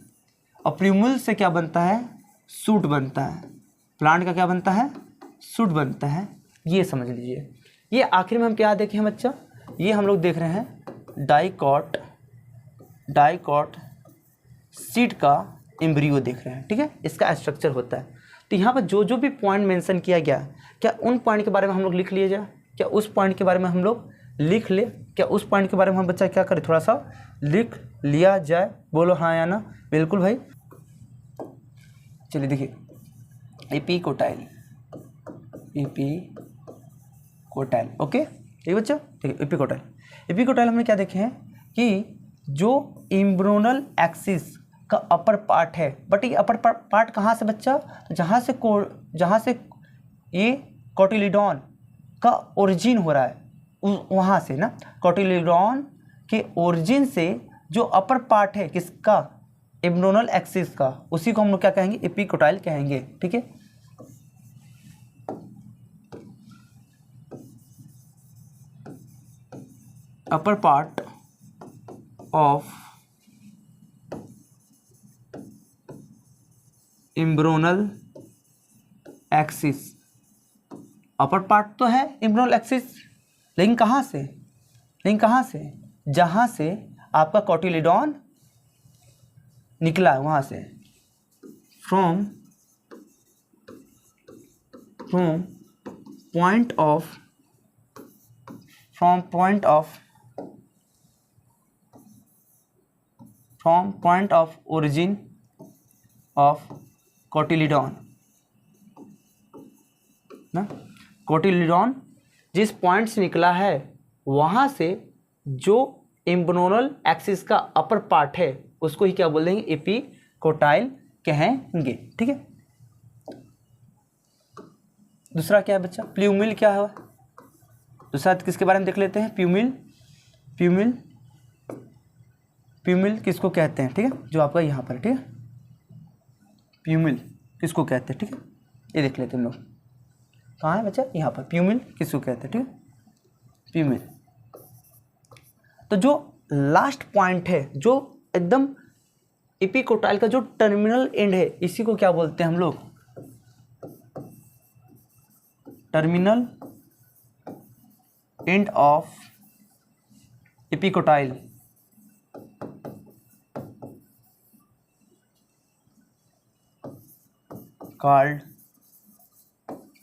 और प्यूमिल से क्या बनता है, सूट बनता है, प्लांट का क्या बनता है, सूट बनता है, ये समझ लीजिए। ये आखिर में हम क्या देखे हैं बच्चा, ये हम लोग देख रहे हैं डाइकॉट, डाइकॉट सीड का एम्ब्रियो देख रहे हैं, ठीक है, इसका स्ट्रक्चर होता है। तो यहाँ पर जो जो भी पॉइंट मेंशन किया गया, क्या उन पॉइंट के बारे में हम लोग लिख लिए जाए, क्या उस पॉइंट के बारे में हम लोग लिख ले, क्या उस पॉइंट के बारे में हम बच्चा क्या करें, थोड़ा सा लिख लिया जाए, बोलो हाँ या ना, बिल्कुल भाई। चलिए देखिए, एपीकोटाइल, एपीकोटाइल, ओके, ठीक बच्चा, ठीक है, एपीकोटाइल। एपीकोटाइल हमने क्या देखे हैं कि जो इम्ब्रोनल एक्सिस का अपर पार्ट है, बट ये अपर पार्ट कहाँ से बच्चा, जहाँ से ये कॉटिलीडॉन का ओरिजिन हो रहा है, वहाँ से ना, कॉटिलीडॉन के ओरिजिन से जो अपर पार्ट है किसका, इम्ब्रोनल एक्सिस का, उसी को हम लोग क्या कहेंगे, एपीकोटाइल कहेंगे, ठीक है। Upper part of embryonal axis, upper part तो है इम्ब्रोनल एक्सिस, लेकिन कहाँ से, जहाँ से आपका कॉटिलीडॉन निकला है वहाँ से, from point of origin of cotyledon ना, कॉटिलीडॉन जिस पॉइंट से निकला है वहाँ से जो इम्ब्रोनल एक्सिस का अपर पार्ट है उसको ही क्या बोल देंगे, एपीकोटाइल कहेंगे, ठीक है। दूसरा क्या है बच्चा, प्लूमिल क्या है, दूसरा किसके बारे में देख लेते हैं, प्लूमिल। प्यूमिल, प्यूमिल किसको कहते हैं, ठीक है, जो आपका यहाँ पर, ठीक है, प्यूमिल किसको कहते हैं, ठीक है, ये देख लेते हैं हम लोग, कहाँ है बच्चा, यहाँ पर, प्यूमिल किसको कहते हैं, ठीक है, प्यूमिल। तो जो लास्ट पॉइंट है, जो एकदम एपिकोटाइल का जो टर्मिनल एंड है, इसी को क्या बोलते हैं हम लोग, terminal end of epicotyl, called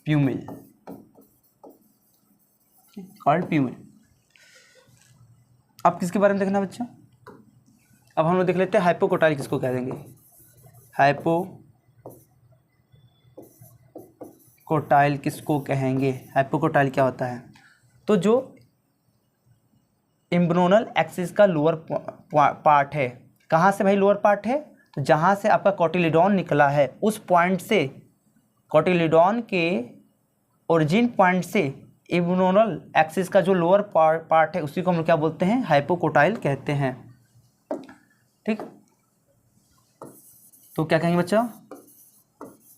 plumule, called plumule. अब किसके बारे में देखना बच्चा, अब हम लोग देख लेते हैं हाइपोकोटाइल किसको कह देंगे, हाइपोकोटाइल किसको कहेंगे, हाइपोकोटाइल क्या होता है, तो जो एम्ब्रियोनल एक्सिस का लोअर पार्ट है, कहाँ से भाई लोअर पार्ट है, तो जहाँ से आपका कोटिलिडॉन निकला है उस पॉइंट से, कोटिलिडॉन के ओरिजिन पॉइंट से एम्ब्रियोनल एक्सिस का जो लोअर पार्ट है उसी को हम लोग क्या बोलते हैं, हाइपोकोटाइल कहते हैं, ठीक। तो क्या कहेंगे बच्चा,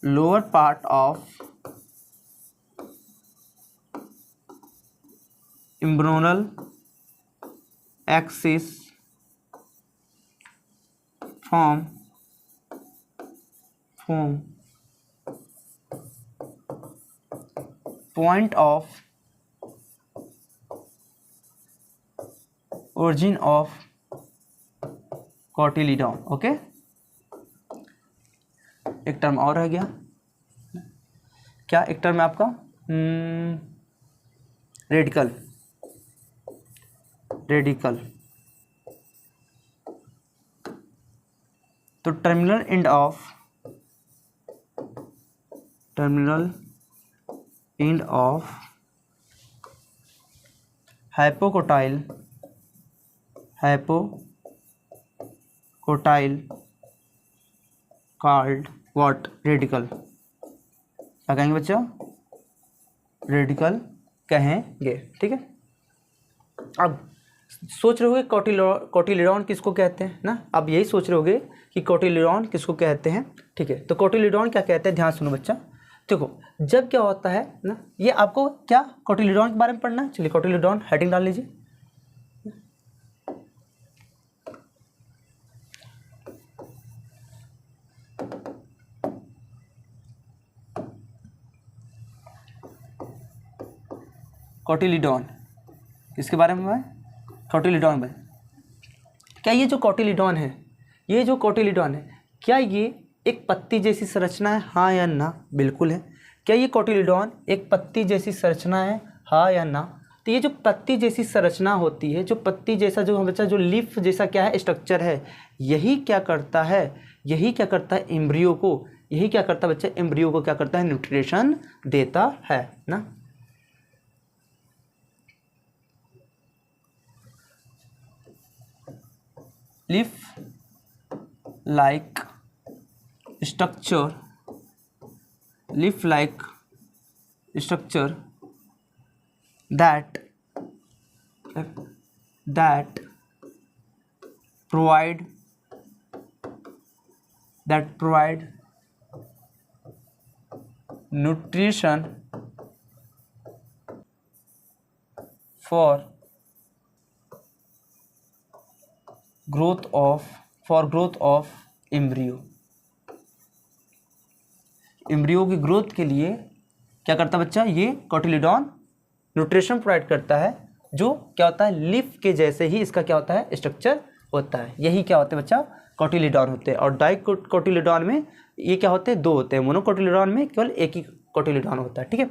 lower part of embryonal axis from point of origin of cotyledon. Okay, एक टर्म और रह गया, क्या एक टर्म है आपका, रेडिकल, रेडिकल। तो terminal end of hypocotyl called what, radicle. क्या कहेंगे बच्चा, रेडिकल कहेंगे, ठीक है। अब सोच रहे होगे कोटिलिडॉन किसको कहते हैं ना, अब यही सोच रहे होगे कि कोटिलिडॉन किसको कहते हैं, ठीक है। तो कोटिलिडॉन क्या कहते हैं, ध्यान सुनो बच्चा, देखो जब क्या होता है ना, ये आपको क्या कोटिलिडॉन के बारे में पढ़ना है, चलिए कोटिलिडॉन हेडिंग डाल लीजिए, कोटिलिडॉन किसके बारे में है, कोटिलिडॉन में। क्या ये जो कोटिलिडॉन है, ये जो कोटिलिडॉन है, क्या ये एक पत्ती जैसी संरचना है, हाँ या ना, बिल्कुल है। क्या ये कोटिलिडॉन एक पत्ती जैसी संरचना है, हाँ या ना। तो ये जो पत्ती जैसी संरचना होती है, जो पत्ती जैसा जो बच्चा जो लीफ जैसा क्या है स्ट्रक्चर है, यही क्या करता है, यही क्या करता है एम्ब्रियो को, यही क्या करता है बच्चा, एम्ब्रियो को क्या करता है, न्यूट्रिशन देता है ना। leaf like structure that provide nutrition for growth of embryo। Embryo की ग्रोथ के लिए क्या करता है बच्चा, ये कोटिलिडॉन न्यूट्रिशन प्रोवाइड करता है, जो क्या होता है लीफ के जैसे ही इसका क्या होता है स्ट्रक्चर होता है। यही क्या होते हैं बच्चा, कोटिलिडॉन होते हैं। और डाइकोटिलिडॉन में ये क्या होते हैं, दो होते हैं। मोनोकोटिलिडॉन में केवल एक ही कोटिलिडॉन होता है, ठीक है।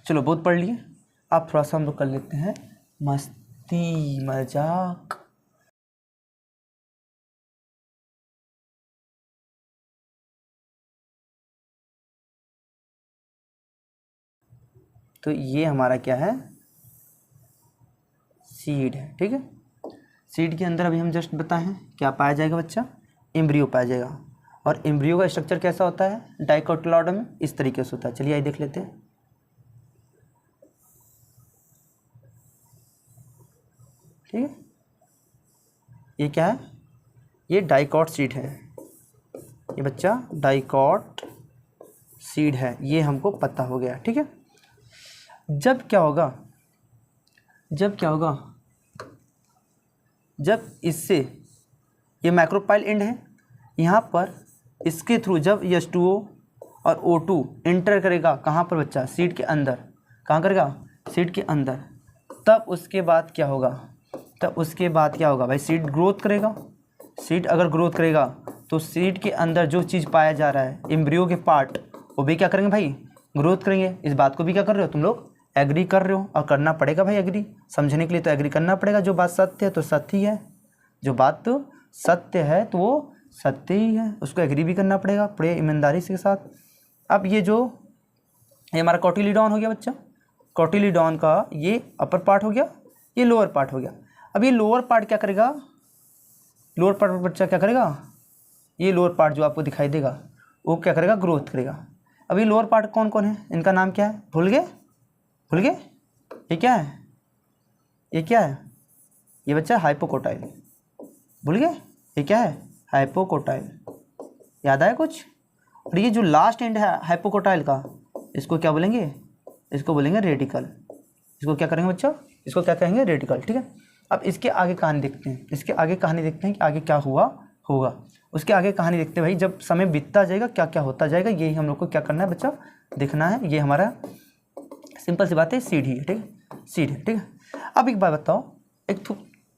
चलो बहुत पढ़ लिए, आप थोड़ा सा हम लोग कर लेते हैं मस्ती मजाक। तो ये हमारा क्या है, सीड है, ठीक है। सीड के अंदर अभी हम जस्ट बताएं क्या पाया जाएगा बच्चा, एम्ब्रियो पाया जाएगा। और एम्ब्रियो का स्ट्रक्चर कैसा होता है, डाइकोटिलिडॉन में इस तरीके से होता है। चलिए आइए देख लेते हैं, ठीक है। ये क्या है, ये डाइकॉट सीड है, ये बच्चा डाइकॉट सीड है, ये हमको पता हो गया। ठीक है, जब क्या होगा, जब इससे ये मैक्रोपाइल एंड है, यहाँ पर इसके थ्रू जब H2O और O2 एंटर करेगा कहाँ पर बच्चा, सीड के अंदर, कहाँ करेगा, सीड के अंदर, तब उसके बाद क्या होगा, भाई सीड ग्रोथ करेगा। सीड अगर ग्रोथ करेगा तो सीड के अंदर जो चीज़ पाया जा रहा है, एम्ब्रियो के पार्ट, वो भी क्या करेंगे भाई, ग्रोथ करेंगे। इस बात को भी क्या कर रहे हो तुम लोग, एग्री कर रहे हो, और करना पड़ेगा भाई, एग्री समझने के लिए तो एग्री करना पड़ेगा। जो बात सत्य है तो सत्य ही है, जो बात तो सत्य है तो वो सत्य ही है, उसको एग्री भी करना पड़ेगा बड़े ईमानदारी के साथ। अब ये हमारा कोटिलीडॉन हो गया बच्चा, कोटिलीडॉन का ये अपर पार्ट हो गया, ये लोअर पार्ट हो गया। अब ये लोअर पार्ट क्या करेगा, लोअर पार्ट बच्चा क्या करेगा, ये लोअर पार्ट जो आपको दिखाई देगा वो क्या करेगा, ग्रोथ करेगा। अब ये लोअर पार्ट कौन कौन है, इनका नाम क्या है, भूल गए, ये क्या है, ये बच्चा हाइपोकोटाइल, भूल गए, ये क्या है, हाइपोकोटाइल, याद आया कुछ। और ये जो लास्ट एंड है हाइपोकोटाइल का, इसको क्या बोलेंगे, इसको बोलेंगे रेडिकल। इसको क्या करेंगे बच्चा, इसको क्या कहेंगे, रेडिकल। ठीक है, अब इसके आगे कहानी देखते हैं, कि आगे क्या होगा। उसके आगे कहानी देखते हैं भाई, जब समय बीतता जाएगा क्या क्या होता जाएगा, यही हम लोग को क्या करना है बच्चा, देखना है। ये हमारा सिंपल सी बात है, सीड ही है। ठीक है, सीड है। ठीक है, अब एक बात बताओ,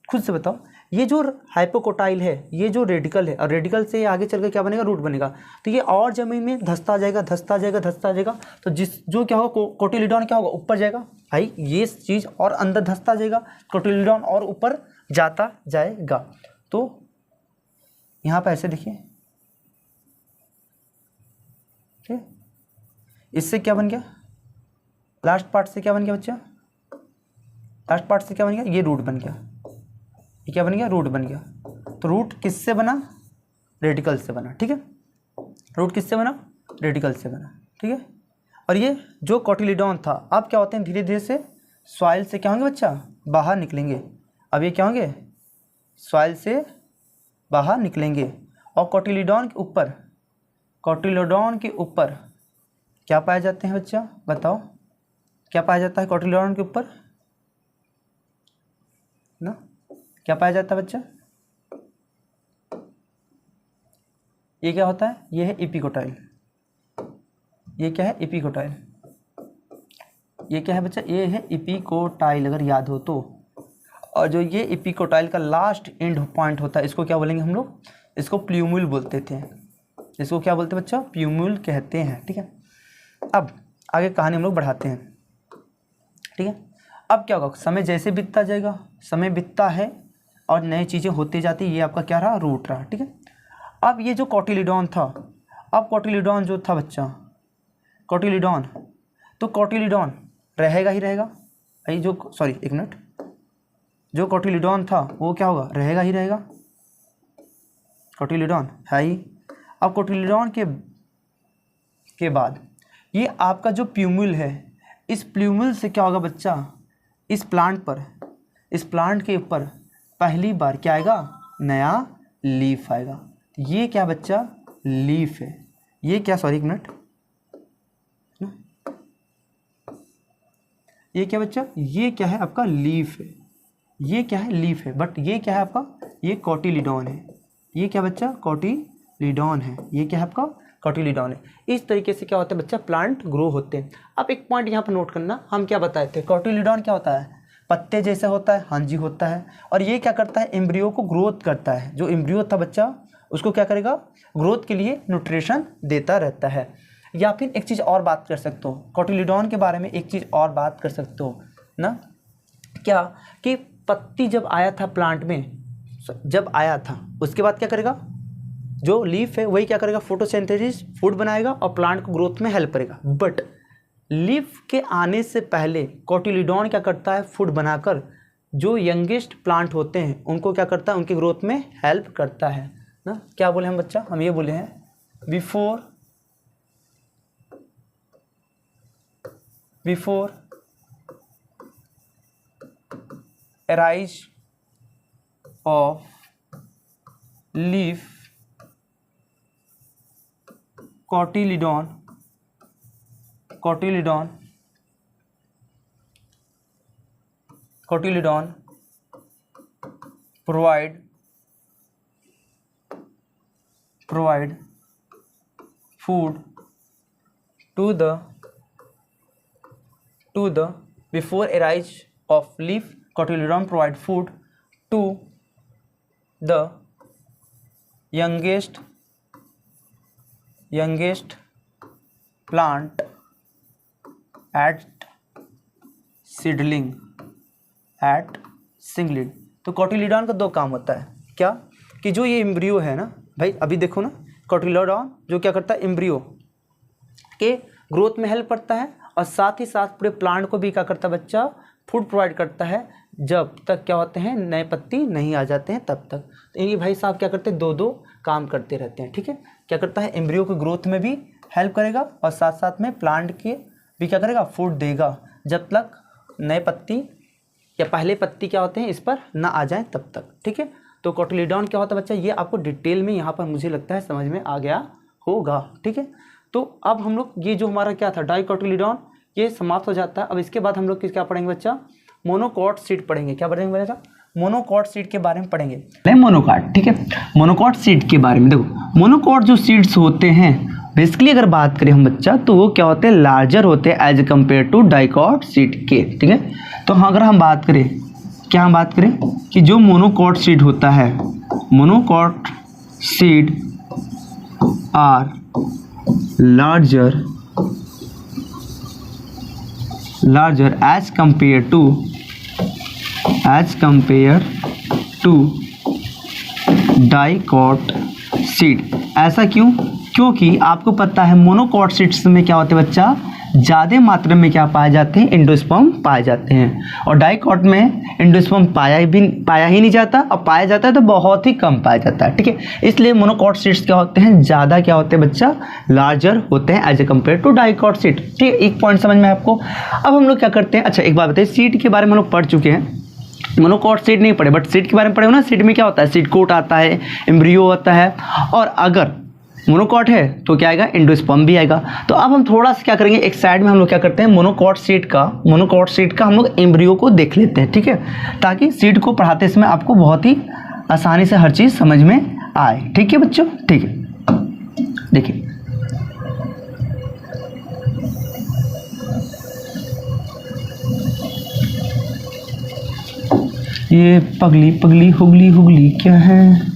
खुद से बताओ, ये जो हाइपोकोटाइल है, ये जो रेडिकल है, और रेडिकल से आगे चल के क्या बनेगा, रूट बनेगा। तो ये और जमीन में धंसता जाएगा, तो जो क्या होगा, कोटिलीडॉन क्या होगा, ऊपर जाएगा भाई, ये चीज़ और अंदर धंसता जाएगा, कोटिलीडॉन और ऊपर जाता जाएगा। तो यहाँ पर ऐसे देखिए, ठीक, इससे क्या बन गया, लास्ट पार्ट से क्या बन गया बच्चा, लास्ट पार्ट से क्या बन गया, ये रूट बन गया, ये क्या बन गया, रूट बन गया। तो रूट किससे बना, रेडिकल से बना। ठीक है, रूट किससे बना, रेडिकल से बना। ठीक है, और ये जो कोटिलीडॉन था, अब क्या होते हैं, धीरे धीरे से सॉइल से क्या होंगे बच्चा, बाहर निकलेंगे। अब ये क्या होंगे, सॉइल से बाहर निकलेंगे, और कोटिलीडॉन के ऊपर क्या पाए जाते हैं बच्चा, बताओ, क्या पाया जाता है कोटिलीडॉन के ऊपर ना, क्या पाया जाता है बच्चा, ये क्या होता है, ये है एपिकोटाइल। ये क्या है, एपिकोटाइल। ये क्या है बच्चा, ये है एपिकोटाइल, अगर याद हो तो। और जो ये एपिकोटाइल का लास्ट एंड पॉइंट होता है, इसको क्या बोलेंगे हम लोग, इसको प्ल्यूम्यूल बोलते थे। इसको क्या बोलते हैं बच्चा, प्ल्यूम्यूल कहते हैं। ठीक है, अब आगे कहानी हम लोग बढ़ाते हैं। ठीक है, अब क्या होगा, समय जैसे बीतता जाएगा, समय बीतता है और नई चीज़ें होती जाती, ये आपका क्या रहा, रूट रहा। ठीक है, अब ये जो कोटिलीडॉन था, अब कोटिलीडॉन जो था बच्चा, कोटिलीडॉन, तो कोटिलीडॉन रहेगा ही रहेगा, एक मिनट, जो कोटिलीडॉन था वो क्या होगा, रहेगा ही रहेगा, कोटिलीडॉन है ही। अब कोटिलीडॉन के बाद ये आपका जो प्ल्यूम्यूल है, इस प्ल्यूम्यूल से क्या होगा बच्चा, इस प्लांट के ऊपर पहली बार क्या आएगा, नया लीफ आएगा। ये क्या बच्चा, लीफ है। ये क्या, एक मिनट, ये क्या बच्चा, ये क्या है आपका, लीफ है। ये क्या है, लीफ है, बट ये क्या है आपका, ये कोटिलीडॉन है। ये क्या बच्चा, कोटिलीडॉन है। ये क्या है आपका, कोटिलीडॉन है। इस तरीके से क्या होता है बच्चा, प्लांट ग्रो होते हैं। अब एक पॉइंट यहाँ पर नोट करना, हम क्या बताए थे, कोटिलीडॉन क्या होता है, पत्ते जैसे होता है, हाँ जी होता है। और ये क्या करता है, एम्ब्रियो को ग्रोथ करता है। जो एम्ब्रियो था बच्चा, उसको क्या करेगा, ग्रोथ के लिए न्यूट्रिशन देता रहता है। या फिर एक चीज़ और बात कर सकते हो, कोटिलीडॉन के बारे में एक चीज़ और बात कर सकते हो ना, क्या कि पत्ती जब आया था प्लांट में, जब आया था, उसके बाद क्या करेगा, जो लीफ है वही क्या करेगा, फोटोसिंथेसिस, फूड बनाएगा और प्लांट को ग्रोथ में हेल्प करेगा। बट लीफ के आने से पहले कोटिलीडॉन क्या करता है, फूड बनाकर जो यंगेस्ट प्लांट होते हैं उनको क्या करता है, उनकी ग्रोथ में हेल्प करता है ना। क्या बोले हम बच्चा, हम ये बोले हैं, before arise of leaf cotyledon provide food to the before arise of leaf cotyledon provide food to the youngest plant at seedling तो कोटिलिडॉन का दो काम होता है क्या, कि जो ये एम्ब्रियो है ना भाई, अभी देखो ना, कोटिलिडॉन जो क्या करता है, एम्ब्रियो के ग्रोथ में हेल्प करता है और साथ ही साथ पूरे प्लांट को भी क्या करता है बच्चा, फूड प्रोवाइड करता है, जब तक क्या होते हैं नए पत्ती नहीं आ जाते हैं तब तक। तो ये भाई साहब क्या करते हैं, दो काम करते रहते हैं, ठीक है। क्या करता है, एम्ब्रियो के ग्रोथ में भी हेल्प करेगा और साथ साथ में प्लांट के भी क्या करेगा, फूड देगा, जब तक नए पत्ती या पहले पत्ती क्या होते हैं इस पर ना आ जाए तब तक, ठीक है। तो कोटिलिडॉन क्या होता है बच्चा, ये आपको डिटेल में यहाँ पर मुझे लगता है समझ में आ गया होगा, ठीक है। तो अब हम लोग ये जो हमारा क्या था डाइकोटिलिडॉन, ये समाप्त हो जाता है। अब इसके बाद हम लोग क्या पढ़ेंगे बच्चा, मोनोकॉट सीड पढ़ेंगे। क्या पढ़ेंगे बच्चा, मोनोकॉट सीड के बारे में पढ़ेंगे। मोनोकॉट, ठीक है, मोनोकॉट सीड के बारे में देखो, मोनोकॉट जो सीड्स होते हैं बेसिकली अगर बात करें हम बच्चा, तो वो क्या होते हैं, लार्जर होते हैं as compare to dicot seed के, ठीक है। तो हाँ, अगर हम बात करें, क्या हम बात करें कि जो मोनोकॉट सीड होता है, monocot seed are larger as compare to dicot seed. ऐसा क्यों, क्योंकि आपको पता है मोनोकॉट सीड्स में क्या होते हैं बच्चा, ज़्यादा मात्रा में क्या पाए जाते हैं, एंडोस्पर्म पाए जाते हैं, और डाइकॉट में एंडोस्पर्म पाया ही नहीं जाता, और पाया जाता है तो बहुत ही कम पाया जाता है, ठीक है। इसलिए मोनोकॉट सीड्स क्या होते हैं, ज़्यादा क्या होते हैं बच्चा, लार्जर होते हैं as a compare to dicot seed, ठीक है। एक पॉइंट समझ में आपको। अब हम लोग क्या करते हैं, अच्छा एक बात बताइए, सीड के बारे में हम लोग पढ़ चुके हैं, मोनोकॉट सीड नहीं पढ़े, बट सीड के बारे में पढ़े हो ना। सीड में क्या होता है, सीड कोट आता है, एम्ब्रियो होता है, और अगर मोनोकॉट है तो क्या आएगा, एंडोस्पर्म भी आएगा। तो अब हम थोड़ा सा क्या करेंगे, एक साइड में हम लोग क्या करते हैं, मोनोकॉट सीड का हम लोग एम्ब्रियो को देख लेते हैं, ठीक है, ताकि सीड को पढ़ाते समय आपको बहुत ही आसानी से हर चीज़ समझ में आए, ठीक है बच्चों, ठीक है। देखिए ये पगली हुगली क्या है,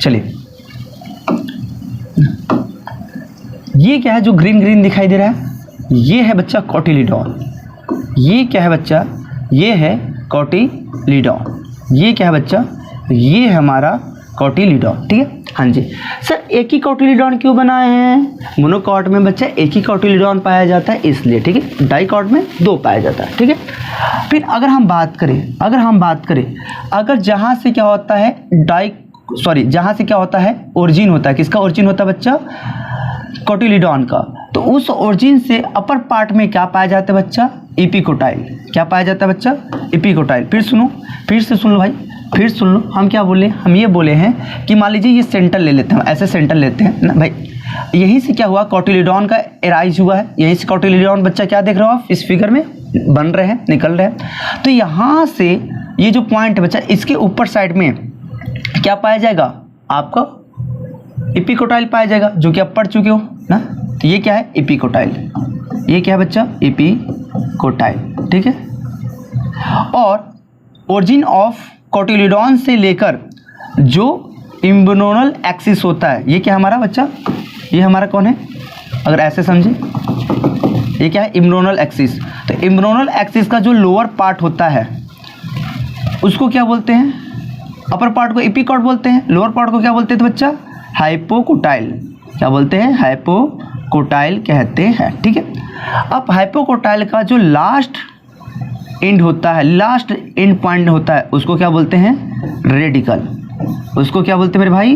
चलिए ये क्या है जो ग्रीन दिखाई दे रहा है, ये है बच्चा कोटिलिडॉन। ये क्या है बच्चा, ये है कोटिलिडॉन। ये क्या है बच्चा, ये है हमारा कोटिलिडॉन, ठीक है। हाँ जी सर, एक ही कोटिलिडॉन क्यों बनाए हैं, मोनोकॉट में बच्चा एक ही कोटिलिडॉन पाया जाता है इसलिए, ठीक है। डाइकॉट में दो पाया जाता है, ठीक है। फिर अगर हम बात करें, अगर जहाँ से क्या होता है जहाँ से क्या होता है, ओरिजिन होता है, किसका ओरिजिन होता है बच्चा, कोटिलिडॉन का, तो उस ओरिजिन से अपर पार्ट में क्या पाया जाता है बच्चा, एपिकोटाइल। क्या पाया जाता है बच्चा, एपिकोटाइल। फिर सुन लो भाई, हम क्या बोले, हम ये बोले हैं कि मान लीजिए ये सेंटर ले लेते हैं, ऐसे सेंटर लेते हैं ना भाई, यहीं से क्या हुआ, कोटिलिडॉन का एराइज हुआ है, यहीं से कोटिलिडॉन बच्चा क्या देख रहे हो आप इस फिगर में, बन रहे हैं, निकल रहे हैं। तो यहाँ से ये जो पॉइंट है बच्चा, इसके ऊपर साइड में क्या पाया जाएगा, आपका एपिकोटाइल पाया जाएगा, जो कि आप पढ़ चुके हो ना। तो ये क्या है, एपिकोटाइल। ये क्या है बच्चा, एपिकोटाइल, ठीक है। और ओरिजिन ऑफ कोटिलिडॉन से लेकर जो इम्ब्रियोनल एक्सिस होता है, ये क्या हमारा बच्चा, ये हमारा कौन है, अगर ऐसे समझे, ये क्या है, इम्ब्रियोनल एक्सिस। तो इम्ब्रियोनल एक्सिस का जो लोअर पार्ट होता है उसको क्या बोलते हैं, अपर पार्ट को एपिकोट बोलते हैं, लोअर पार्ट को क्या बोलते हैं तो बच्चा, हाइपोकोटाइल। क्या बोलते हैं, हाइपोकोटाइल कहते हैं, ठीक है। अब हाइपोकोटाइल का जो लास्ट एंड होता है, लास्ट एंड पॉइंट होता है, उसको क्या बोलते हैं, रेडिकल। उसको क्या बोलते हैं मेरे भाई,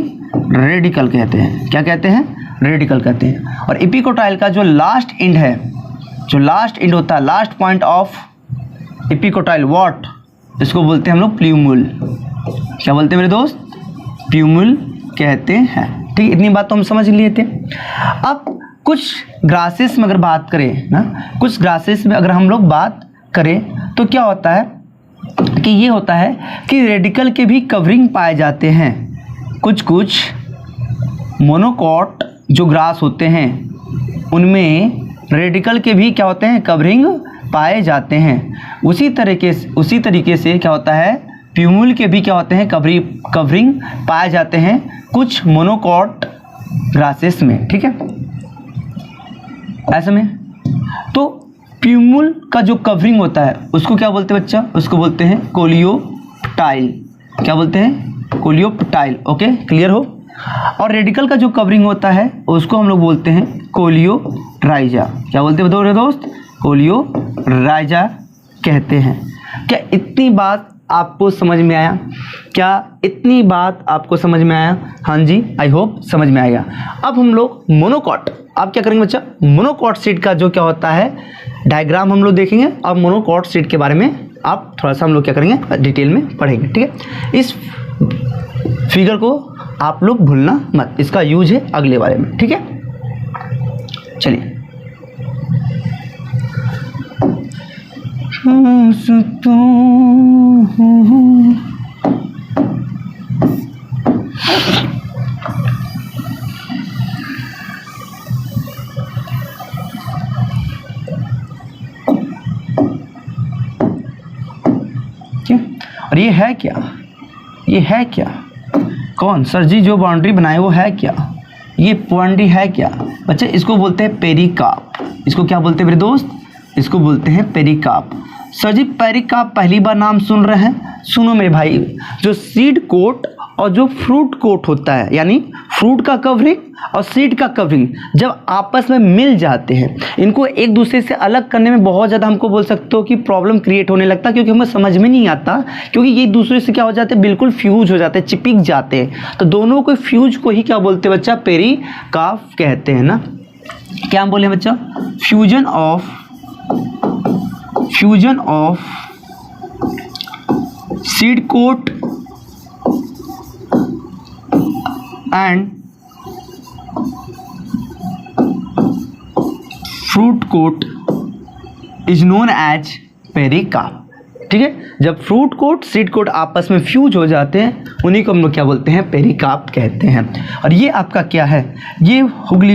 रेडिकल कहते हैं। क्या कहते हैं, रेडिकल कहते हैं। और एपिकोटाइल का जो लास्ट एंड है, जो लास्ट एंड होता है, last point of epicotyl what, इसको बोलते हैं हम लोग प्ल्यूमुल। क्या बोलते हैं मेरे दोस्त? प्ल्यूमुल कहते हैं। ठीक, इतनी बात तो हम समझ लिए थे। अब कुछ ग्रासेस में अगर बात करें ना, कुछ ग्रासेस में अगर हम लोग बात करें तो क्या होता है कि ये होता है कि रेडिकल के भी कवरिंग पाए जाते हैं। कुछ कुछ मोनोकॉट जो ग्रास होते हैं उनमें रेडिकल के भी क्या होते हैं? कवरिंग पाए जाते हैं। उसी तरीके से क्या होता है? प्ल्यूमुल के भी क्या होते हैं? कवरिंग पाए जाते हैं कुछ मोनोकॉट ग्रासेस में। ठीक है, ऐसे में तो प्ल्यूमुल का जो कवरिंग होता है उसको क्या बोलते हैं बच्चा? उसको बोलते हैं कोलियोप्टाइल। क्या बोलते हैं? कोलियोप्टाइल। ओके, क्लियर हो? और रेडिकल का जो कवरिंग होता है उसको हम लोग बोलते हैं कोलियोराइजा। क्या बोलते हैं बताओ दोस्त? कोलियोराइजा कहते हैं। क्या इतनी बात आपको समझ में आया? क्या इतनी बात आपको समझ में आया? हाँ जी, आई होप समझ में आएगा। अब हम लोग मोनोकॉट, आप क्या करेंगे बच्चा? मोनोकॉट सीड का जो क्या होता है डायग्राम हम लोग देखेंगे और मोनोकॉट सीड के बारे में आप थोड़ा सा हम लोग क्या करेंगे डिटेल में पढ़ेंगे। ठीक है, इस फिगर को आप लोग भूलना मत, इसका यूज है अगले बारे में। ठीक है, चलिए। और ये है क्या? ये है क्या? कौन सर जी जो बाउंड्री बनाए वो है क्या? ये बाउंड्री है क्या बच्चे? इसको बोलते हैं पेरिकाप। इसको क्या बोलते हैं मेरे दोस्त? इसको बोलते हैं पेरिकाप। सर जी पेरिकाप पहली बार नाम सुन रहे हैं? सुनो मेरे भाई, जो सीड कोट और जो फ्रूट कोट होता है, यानी फ्रूट का कवरिंग और सीड का कवरिंग जब आपस में मिल जाते हैं, इनको एक दूसरे से अलग करने में बहुत ज़्यादा हमको बोल सकते हो कि प्रॉब्लम क्रिएट होने लगता है, क्योंकि हमें समझ में नहीं आता, क्योंकि ये एक दूसरे से क्या हो जाते हैं? बिल्कुल फ्यूज हो जाते हैं, चिपक जाते हैं। तो दोनों को फ्यूज को ही क्या बोलते हैं बच्चा? पेरिकाप कहते हैं ना। क्या हम बोले बच्चा? Fusion of seed coat and fruit coat is known as pericarp. ठीक है, जब फ्रूट कोट सीड कोट आपस में फ्यूज हो जाते हैं उन्हीं को हम लोग क्या बोलते हैं? पेरिकाप कहते हैं। और ये आपका क्या है? ये हुगली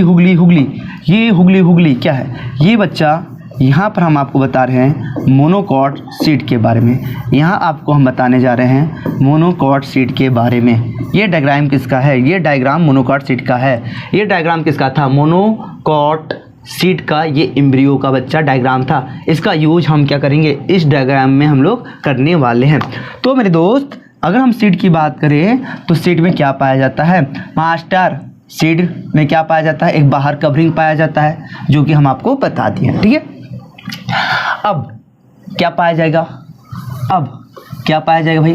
ये हुगली क्या है? ये बच्चा यहाँ पर हम आपको बता रहे हैं मोनोकॉट सीड के बारे में। यहाँ आपको हम बताने जा रहे हैं मोनोकॉट सीड के बारे में। ये डायग्राम किसका है? ये डायग्राम मोनोकॉट सीड का है। ये डायग्राम किसका था? मोनोकॉट सीड का। ये एम्ब्रियो का बच्चा डायग्राम था। इसका यूज हम क्या करेंगे? इस डायग्राम में हम लोग करने वाले हैं। तो मेरे दोस्त, अगर हम सीड की बात करें तो सीड में क्या पाया जाता है मास्टर? सीड में क्या पाया जाता है? एक बाहर कवरिंग पाया जाता है, जो कि हम आपको बता दिए। ठीक है, अब क्या पाया जाएगा? अब क्या पाया जाएगा भाई?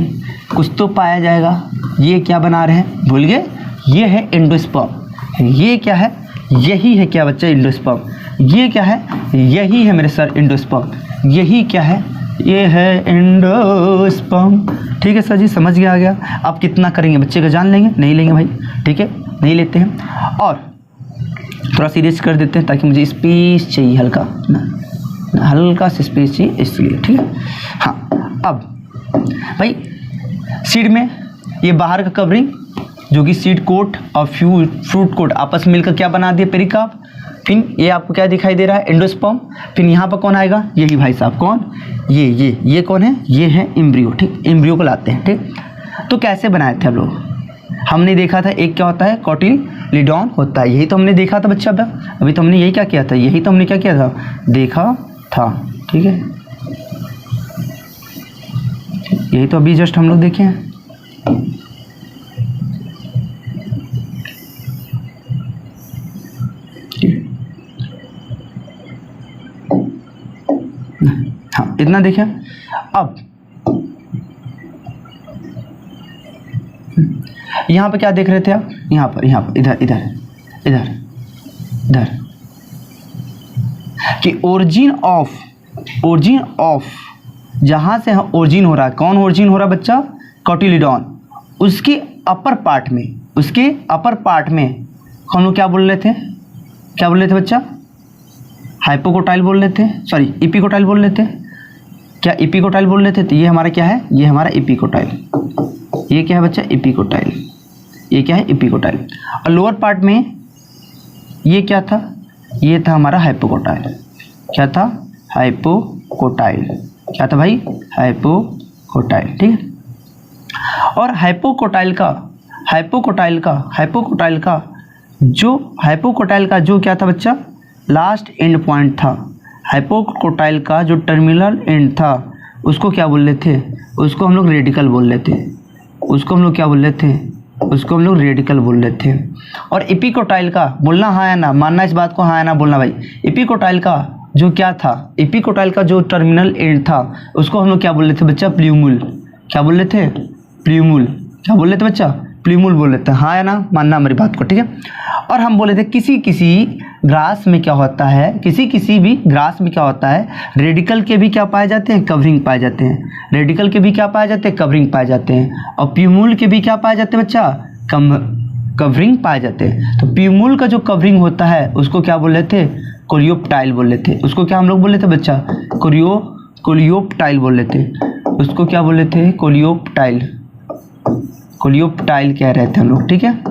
कुछ तो पाया जाएगा। ये क्या बना रहे हैं? भूल गए? ये है एंडोस्पर्म। ये क्या है? यही है क्या बच्चा? एंडोस्पर्म। ये क्या है? यही है मेरे सर एंडोस्पर्म। यही क्या है? ये है एंडोस्पर्म। ठीक है सर जी, समझ गया आ गया। अब कितना करेंगे बच्चे का? जान लेंगे? नहीं लेंगे भाई। ठीक है, नहीं लेते हैं। और थोड़ा सीरियस कर देते हैं ताकि मुझे स्पेस चाहिए, हल्का सा स्पेस चाहिए इसलिए। ठीक है, हाँ। अब भाई सीड में ये बाहर का कवरिंग जो कि सीड कोट और फ्रूट कोट आपस में मिलकर क्या बना दिया? पेरिकाप। फिर ये आपको क्या दिखाई दे रहा है? एंडोस्पर्म। फिर यहाँ पर कौन आएगा? यही भाई साहब। कौन? ये कौन है? ये है एम्ब्रियो। ठीक, एम्ब्रियो को लाते हैं। ठीक, तो कैसे बनाए थे हम लोग? हमने देखा था एक क्या होता है? कॉटिलीडॉन होता है। यही तो हमने देखा था बच्चा। अभी तो हमने यही क्या किया था? यही तो हमने क्या किया था? देखा था। ठीक है, यही तो अभी जस्ट हम लोग देखे हैं। हाँ, इतना देखे। अब यहाँ पर क्या देख रहे थे आप? यहाँ पर इधर कि ओरिजिन ऑफ जहाँ से ओरिजिन हो रहा है, कौन ओरिजिन हो रहा है बच्चा, कोटिलिडॉन, उसके अपर पार्ट में हम लोग क्या बोल रहे थे, बच्चा, हाइपोकोटाइल बोल रहे थे, सॉरी इपिकोटाइल बोल रहे थे, क्या इपिकोटाइल बोल रहे थे। तो ये हमारा क्या है, ये हमारा इपिकोटाइल, ये क्या है बच्चा, इपिकोटाइल, ये क्या है, इपिकोटाइल। और लोअर पार्ट में ये क्या था, ये था हमारा हाइपोकोटाइल, क्या था, हाइपोकोटाइल, क्या था भाई, हाइपोकोटाइल, ठीक है। और हाइपोकोटाइल का जो क्या था बच्चा, लास्ट एंड पॉइंट था, हाइपोकोटाइल का जो टर्मिनल एंड था उसको क्या बोल रहे थे, उसको हम लोग रेडिकल बोल रहे थे, उसको हम लोग क्या बोल रहे थे, उसको हम लोग रेडिकल बोल रहे थे। और एपिकोटाइल का बोलना हाँ या ना, मानना इस बात को हाँ या ना बोलना भाई, एपिकोटाइल का जो क्या था, एपिकोटाइल का जो टर्मिनल एंड था उसको हम लोग क्या बोल रहे थे बच्चा, प्ल्यूमुल, क्या बोल रहे थे, प्ल्यूमुल, क्या बोल रहे थे बच्चा, प्ल्यूमुल बोल रहे थे, हाँ या ना, मानना हमारी बात को, ठीक है। और हम बोले थे किसी ग्रास में क्या होता है, किसी भी ग्रास में क्या होता है, रेडिकल के भी क्या पाए जाते हैं, कवरिंग पाए जाते हैं, रेडिकल के भी क्या पाए जाते हैं, कवरिंग पाए जाते हैं, और प्ल्यूमुल के भी क्या पाए जाते हैं बच्चा, कवरिंग पाए जाते हैं। तो प्ल्यूमुल का जो कवरिंग होता है उसको क्या बोल रहे थे, कोलियोप्टाइल बोल रहे थे, उसको क्या हम लोग बोल रहे थे बच्चा, कोलियोप्टाइल बोल रहे थे, उसको क्या बोल रहे थे, कोलियोप्टाइल कह रहे थे हम लोग, ठीक है।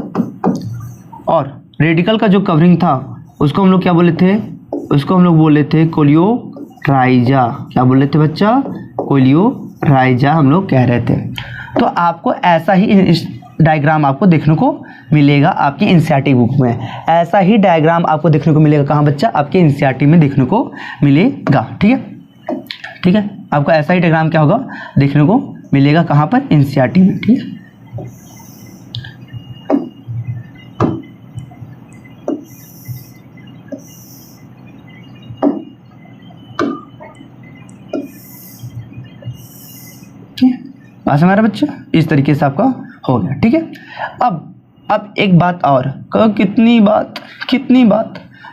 और रेडिकल का जो कवरिंग था उसको हम लोग क्या बोले थे, उसको हम लोग बोले थे कोलियोराइजा, क्या बोले थे बच्चा, कोलियोराइजा हम लोग कह रहे थे। तो आपको ऐसा ही डायग्राम आपको देखने को मिलेगा आपकी एनसीईआरटी बुक में, ऐसा ही डायग्राम आपको देखने को मिलेगा कहाँ बच्चा, आपके एनसीईआरटी में देखने को मिलेगा, ठीक है, ठीक है। आपको ऐसा ही डायग्राम क्या होगा, देखने को मिलेगा कहाँ पर, एनसीईआरटी में, ठीक है। बात समझ रहा बच्चा, इस तरीके से आपका हो गया, ठीक है। अब एक बात और,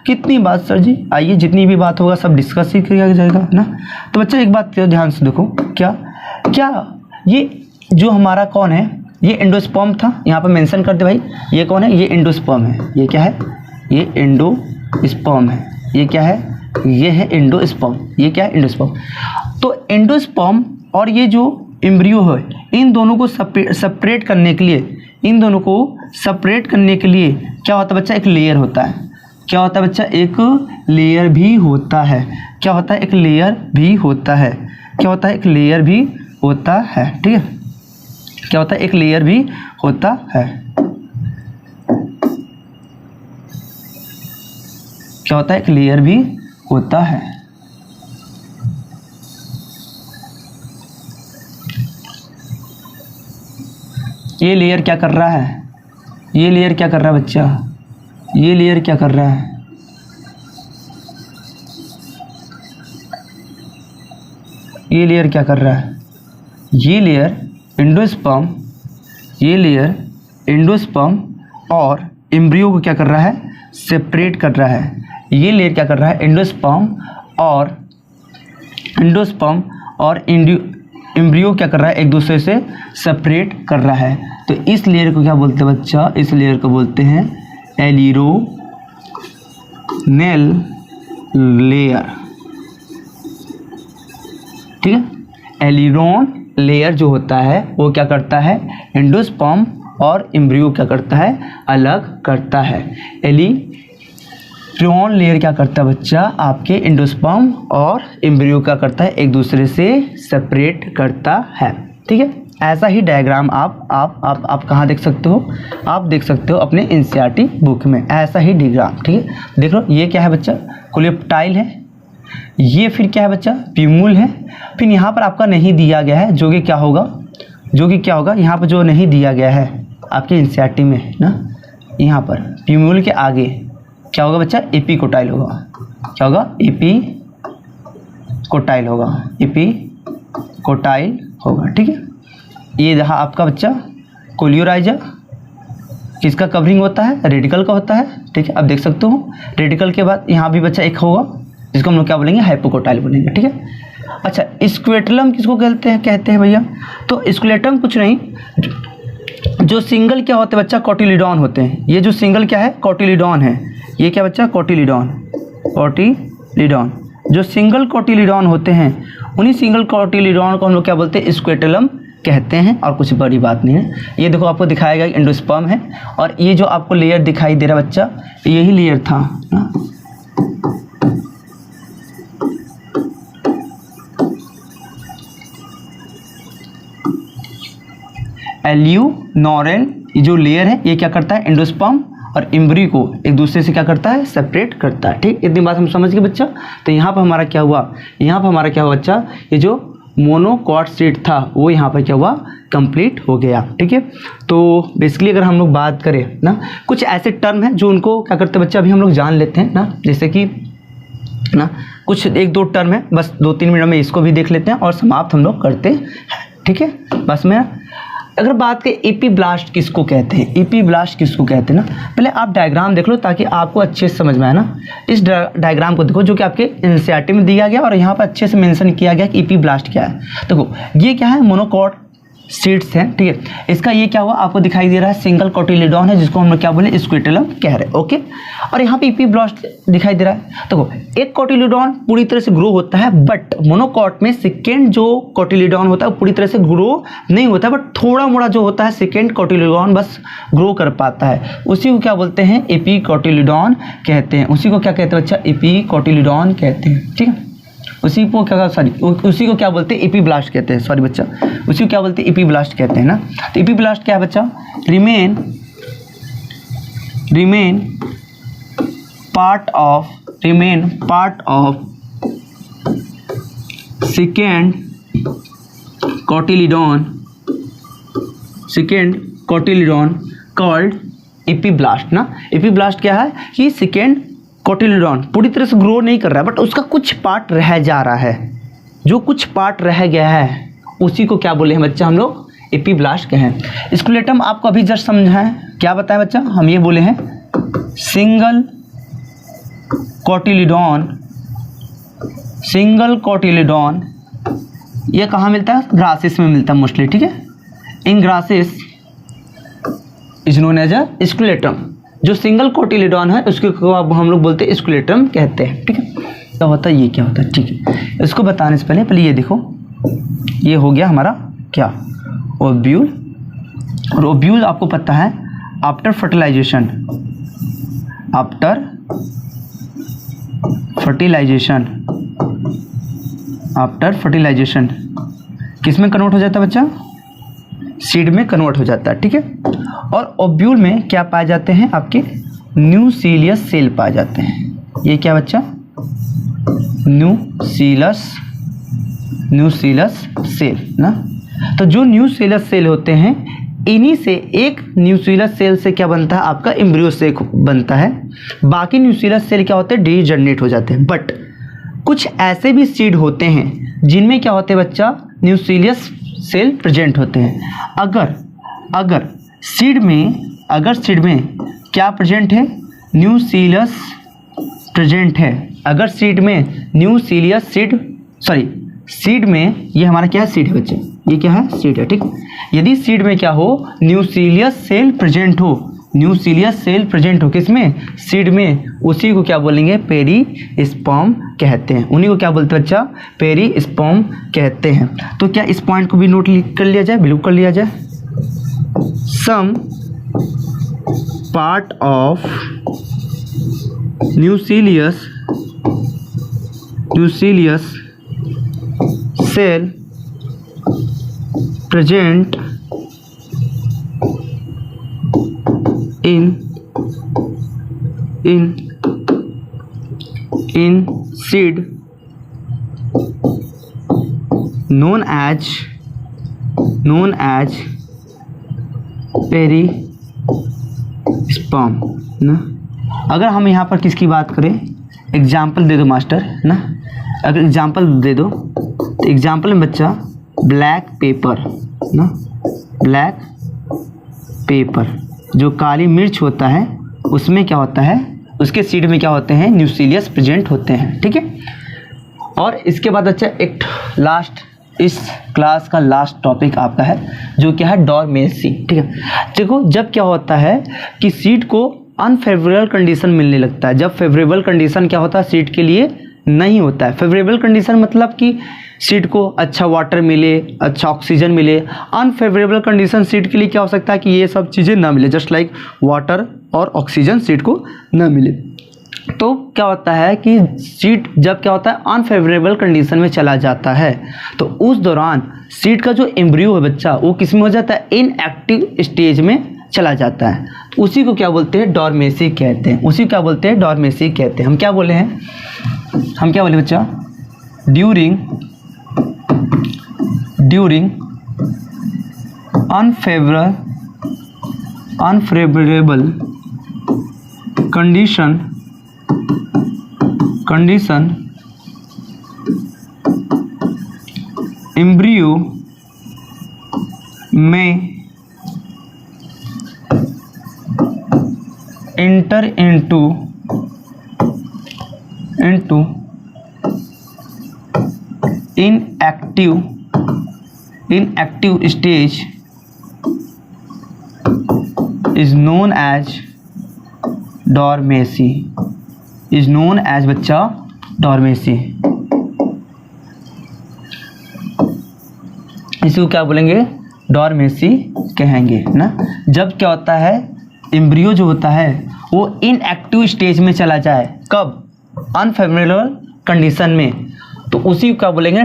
कितनी बात सर जी, आइए जितनी भी बात होगा सब डिस्कस ही किया जाएगा ना। तो बच्चा एक बात ध्यान से देखो, क्या ये जो हमारा कौन है, ये एंडोस्पर्म था, यहाँ पर मेंशन कर दे भाई, ये कौन है, ये एंडोस्पर्म है, ये क्या है, ये एंडोस्पर्म है, ये क्या है, ये है एंडोस्पर्म, ये क्या है, एंडोस्पर्म। तो एंडोस्पर्म और ये जो एम्ब्रियो है, इन दोनों को सेपरेट करने के लिए, क्या होता है बच्चा, एक लेयर होता है, क्या होता है बच्चा, एक लेयर भी होता है, क्या होता है, एक लेयर भी होता है, क्या होता है, एक लेयर भी होता है, ठीक है, क्या होता है, एक लेयर भी होता है, क्या होता है, एक लेयर भी होता है। ये लेयर क्या कर रहा है, ये लेयर क्या कर रहा है बच्चा, ये लेयर क्या कर रहा है, ये लेयर क्या कर रहा है, ये लेयर एंडोस्पर्म और एम्ब्रियो को क्या कर रहा है, सेपरेट कर रहा है। ये लेयर क्या कर रहा है, एंडोस्पर्म और एम्ब्रियो क्या कर रहा है, एक दूसरे से सेपरेट कर रहा है। तो इस लेयर को क्या बोलते हैं बच्चा, इस लेयर को बोलते हैं एलिरोनेल लेयर, ठीक है। एलिरोन लेयर जो होता है वो क्या करता है, एंडोस्पर्म और एम्ब्रियो क्या करता है, अलग करता है। एलिरोन लेयर क्या करता है बच्चा, आपके एंडोस्पर्म और एम्ब्रियो क्या करता है, एक दूसरे से सेपरेट करता है, ठीक है। ऐसा ही डायग्राम आप कहाँ देख सकते हो, आप देख सकते हो अपने एनसीईआरटी बुक में, ऐसा ही डायग्राम, ठीक है। देख लो, ये क्या है बच्चा, कोलियोप्टाइल है, ये फिर क्या है बच्चा, प्ल्यूमुल है, फिर यहाँ पर आपका नहीं दिया गया है, जो कि क्या होगा, यहाँ पर जो नहीं दिया गया है आपके एनसीईआरटी में ना, यहाँ पर प्ल्यूमुल के आगे क्या होगा बच्चा, एपिकोटाइल होगा, क्या होगा, एपिकोटाइल होगा, ठीक है। ये जहाँ आपका बच्चा कोलियोराइजा किसका कवरिंग होता है, रेडिकल का होता है, ठीक है। अब देख सकते हो रेडिकल के बाद यहाँ भी बच्चा एक होगा जिसको हम लोग क्या बोलेंगे, हाइपोकोटाइल बोलेंगे, ठीक है। अच्छा, स्क्लेटम किसको कहते हैं भैया? तो स्क्लेटम कुछ नहीं, जो सिंगल क्या होते हैं बच्चा, कोटिलीडॉन होते हैं। ये जो सिंगल क्या है, कोटिलीडॉन है। ये क्या बच्चा, कोटिलीडॉन। जो सिंगल कोटिलीडॉन होते हैं, उन्हीं सिंगल कोटिलीडॉन को हम लोग क्या बोलते हैं, स्क्लेटम कहते हैं। और कुछ बड़ी बात नहीं है। ये देखो आपको दिखाया गया एंडोस्पर्म है, और ये जो आपको लेयर दिखाई दे रहा है बच्चा, यही लेयर था ना। एल्यूनोरल जो लेयर है, ये क्या करता है, एंडोस्पर्म और एम्ब्रियो को एक दूसरे से क्या करता है, सेपरेट करता है। ठीक, इतनी बात हम समझ गए बच्चा। तो यहाँ पर हमारा क्या हुआ, बच्चा, ये जो मोनोकॉट सीट था वो यहाँ पर क्या हुआ, कंप्लीट हो गया। ठीक है, तो बेसिकली अगर हम लोग बात करें ना, कुछ ऐसे टर्म हैं जो उनको क्या करते हैं बच्चा, अभी हम लोग जान लेते हैं ना। जैसे कि ना कुछ 1-2 टर्म है, बस 2-3 मिनट में इसको भी देख लेते हैं और समाप्त हम लोग करते हैं। ठीक है, बस मैं अगर बात करें एपीब्लास्ट किसको कहते हैं, एपीब्लास्ट किसको कहते हैं ना, पहले आप डायग्राम देख लो ताकि आपको अच्छे से समझ में आए ना। इस डायग्राम को देखो जो कि आपके एनसीईआरटी में दिया गया और यहाँ पर अच्छे से मेंशन किया गया कि एपीब्लास्ट क्या है। देखो ये क्या है, मोनोकॉट सीड्स हैं। ठीक है, इसका ये क्या हुआ आपको दिखाई दे रहा है, सिंगल कोटिलीडॉन है, जिसको हम लोग क्या बोले, स्क्लेटम कह रहे हैं। ओके, और यहाँ पे एपीब्लास्ट दिखाई दे रहा है। देखो एक कोटिलीडॉन पूरी तरह से ग्रो होता है, बट मोनोकॉट में सेकेंड जो कोटिलीडॉन होता है वो पूरी तरह से ग्रो नहीं होता है, बट थोड़ा मोड़ा जो होता है सेकेंड कोटिलीडॉन बस ग्रो कर पाता है। उसी को क्या बोलते हैं, एपीकोटिलीडॉन कहते हैं। उसी को क्या कहते हैं बच्चा, एपीकोटिलीडॉन कहते हैं। ठीक है, उसी को क्या बोलते हैं, एपीब्लास्ट कहते हैं। सॉरी बच्चा, उसी को क्या बोलते हैं, एपीब्लास्ट कहते हैं ना। तो एपीब्लास्ट क्या है बच्चा, remain part of second cotyledon called epiblast ना। एपीब्लास्ट क्या है कि सेकेंड कोटिलीडॉन पूरी तरह से ग्रो नहीं कर रहा है, बट उसका कुछ पार्ट रह जा रहा है। जो कुछ पार्ट रह गया है उसी को क्या बोले हैं बच्चा, हम लोग एपीब्लास्ट कहें। स्क्लेटम आपको अभी जस्ट समझा है, क्या बताएं बच्चा, हम ये बोले हैं सिंगल कोटिलीडॉन। ये कहाँ मिलता है, ग्रासेस में मिलता है मोस्टली। ठीक है, in grasses is known as a scutellum. जो सिंगल कोटिलीडॉन है उसको हम लोग बोलते हैं स्क्लेटम कहते हैं। ठीक है, क्या होता है, ये क्या होता है। ठीक है, इसको बताने से पहले ये देखो, ये हो गया हमारा क्या, ओव्यूल। और ओव्यूल आपको पता है आफ्टर फर्टिलाइजेशन किस में कन्वर्ट हो जाता है बच्चा, सीड में कन्वर्ट हो जाता है। ठीक है, और ओव्यूल में क्या पाए जाते हैं, आपके न्यूक्लियस सेल पाए जाते हैं। ये क्या बच्चा, न्यूक्लियस सेल ना। तो जो न्यूक्लियस सेल होते हैं, इन्हीं से एक न्यूक्लियस सेल से क्या बनता है, आपका एम्ब्रियो से बनता है। बाकी न्यूक्लियस सेल क्या होते हैं, डीजनरेट हो जाते हैं। बट कुछ ऐसे भी सीड होते हैं जिनमें क्या होते हैं बच्चा, न्यूक्लियस सेल प्रेजेंट होते हैं। अगर सीड में क्या प्रेजेंट है, न्यूक्लियस प्रेजेंट है। अगर सीड में ये हमारा क्या है, सीड है बच्चे, ये क्या है, सीड है। ठीक, यदि सीड में क्या हो, न्यूक्लियस सेल प्रेजेंट हो किसमें, सीड में, उसी को क्या बोलेंगे, पेरिस्पर्म कहते हैं। उन्हीं को क्या बोलते हैं बच्चा, पेरिस्पर्म कहते हैं। तो क्या इस पॉइंट को भी नोट कर लिया जाए, बिल्कुल कर लिया जाए। Some part of nucleus cell present in seed known as perisperm ना। अगर हम यहाँ पर किसकी बात करें, एग्जाम्पल दे दो मास्टर ना, अगर एग्जाम्पल दे दो तो एग्जाम्पल में बच्चा ब्लैक पेपर जो काली मिर्च होता है उसमें क्या होता है, उसके सीड में क्या होते हैं, न्यूक्लियस प्रेजेंट होते हैं। ठीक है, और इसके बाद अच्छा एक लास्ट इस क्लास का लास्ट टॉपिक आपका है जो क्या है डॉर्मेंसी। ठीक है, देखो जब क्या होता है कि सीड को अनफेवरेबल कंडीशन मिलने लगता है। जब फेवरेबल कंडीशन क्या होता है सीड के लिए नहीं होता है। फेवरेबल कंडीशन मतलब कि सीड को अच्छा वाटर मिले, अच्छा ऑक्सीजन मिले। अनफेवरेबल कंडीशन सीड के लिए क्या हो सकता है कि ये सब चीज़ें ना मिले, जस्ट लाइक वाटर और ऑक्सीजन सीड को ना मिले। तो क्या होता है कि सीड जब क्या होता है अनफेवरेबल कंडीशन में चला जाता है तो उस दौरान सीड का जो एम्ब्रियो है बच्चा वो किस में हो जाता है, इनएक्टिव स्टेज में चला जाता है। तो उसी को क्या बोलते हैं, डॉर्मेंसी कहते हैं। उसी को क्या बोलते हैं, डॉर्मेंसी कहते हैं। हम क्या बोले हैं, हम क्या बोले बच्चा, ड्यूरिंग अनफेवरेबल कंडीशन एम्ब्रियो में enter into inactive stage is known as dormancy, बच्चा डॉर्मेंसी। इसको क्या बोलेंगे, डॉर्मेंसी कहेंगे ना। जब क्या होता है एम्ब्रियो जो होता है वो इनएक्टिव स्टेज में चला जाए, कब, अनफेवरेबल कंडीशन में, तो उसी को क्या बोलेंगे,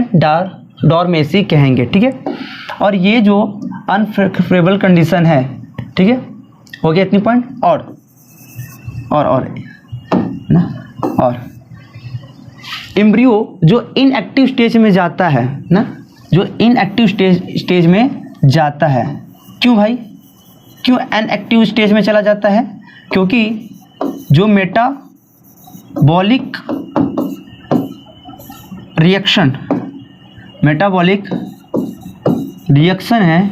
डॉर्मेंसी कहेंगे। ठीक है, और ये जो अनफेवरेबल कंडीशन है, ठीक है, हो गया इतनी पॉइंट। और ना, और एम्ब्रियो जो इनएक्टिव स्टेज में जाता है ना, जो इनएक्टिव स्टेज में जाता है, क्यों भाई, क्यों इनएक्टिव स्टेज में चला जाता है, क्योंकि जो मेटाबॉलिक रिएक्शन है,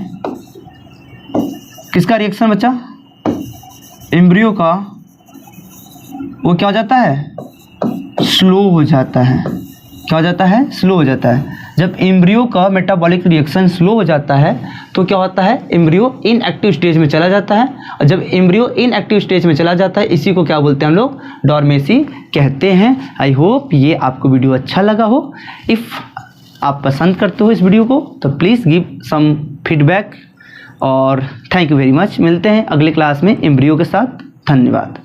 किसका रिएक्शन बच्चा, एम्ब्रियो का, वो क्या हो जाता है, स्लो हो जाता है। क्या हो जाता है, स्लो हो जाता है। जब एम्ब्रियो का मेटाबॉलिक रिएक्शन स्लो हो जाता है तो क्या होता है, एम्ब्रियो इनएक्टिव स्टेज में चला जाता है। और जब एम्ब्रियो इनएक्टिव स्टेज में चला जाता है इसी को क्या बोलते हैं हम लोग, डॉर्मेंसी कहते हैं। आई होप ये आपको वीडियो अच्छा लगा हो। इफ़ आप पसंद करते हो इस वीडियो को तो प्लीज़ गिव सम फीडबैक और थैंक यू वेरी मच। मिलते हैं अगले क्लास में एम्ब्रियो के साथ। धन्यवाद।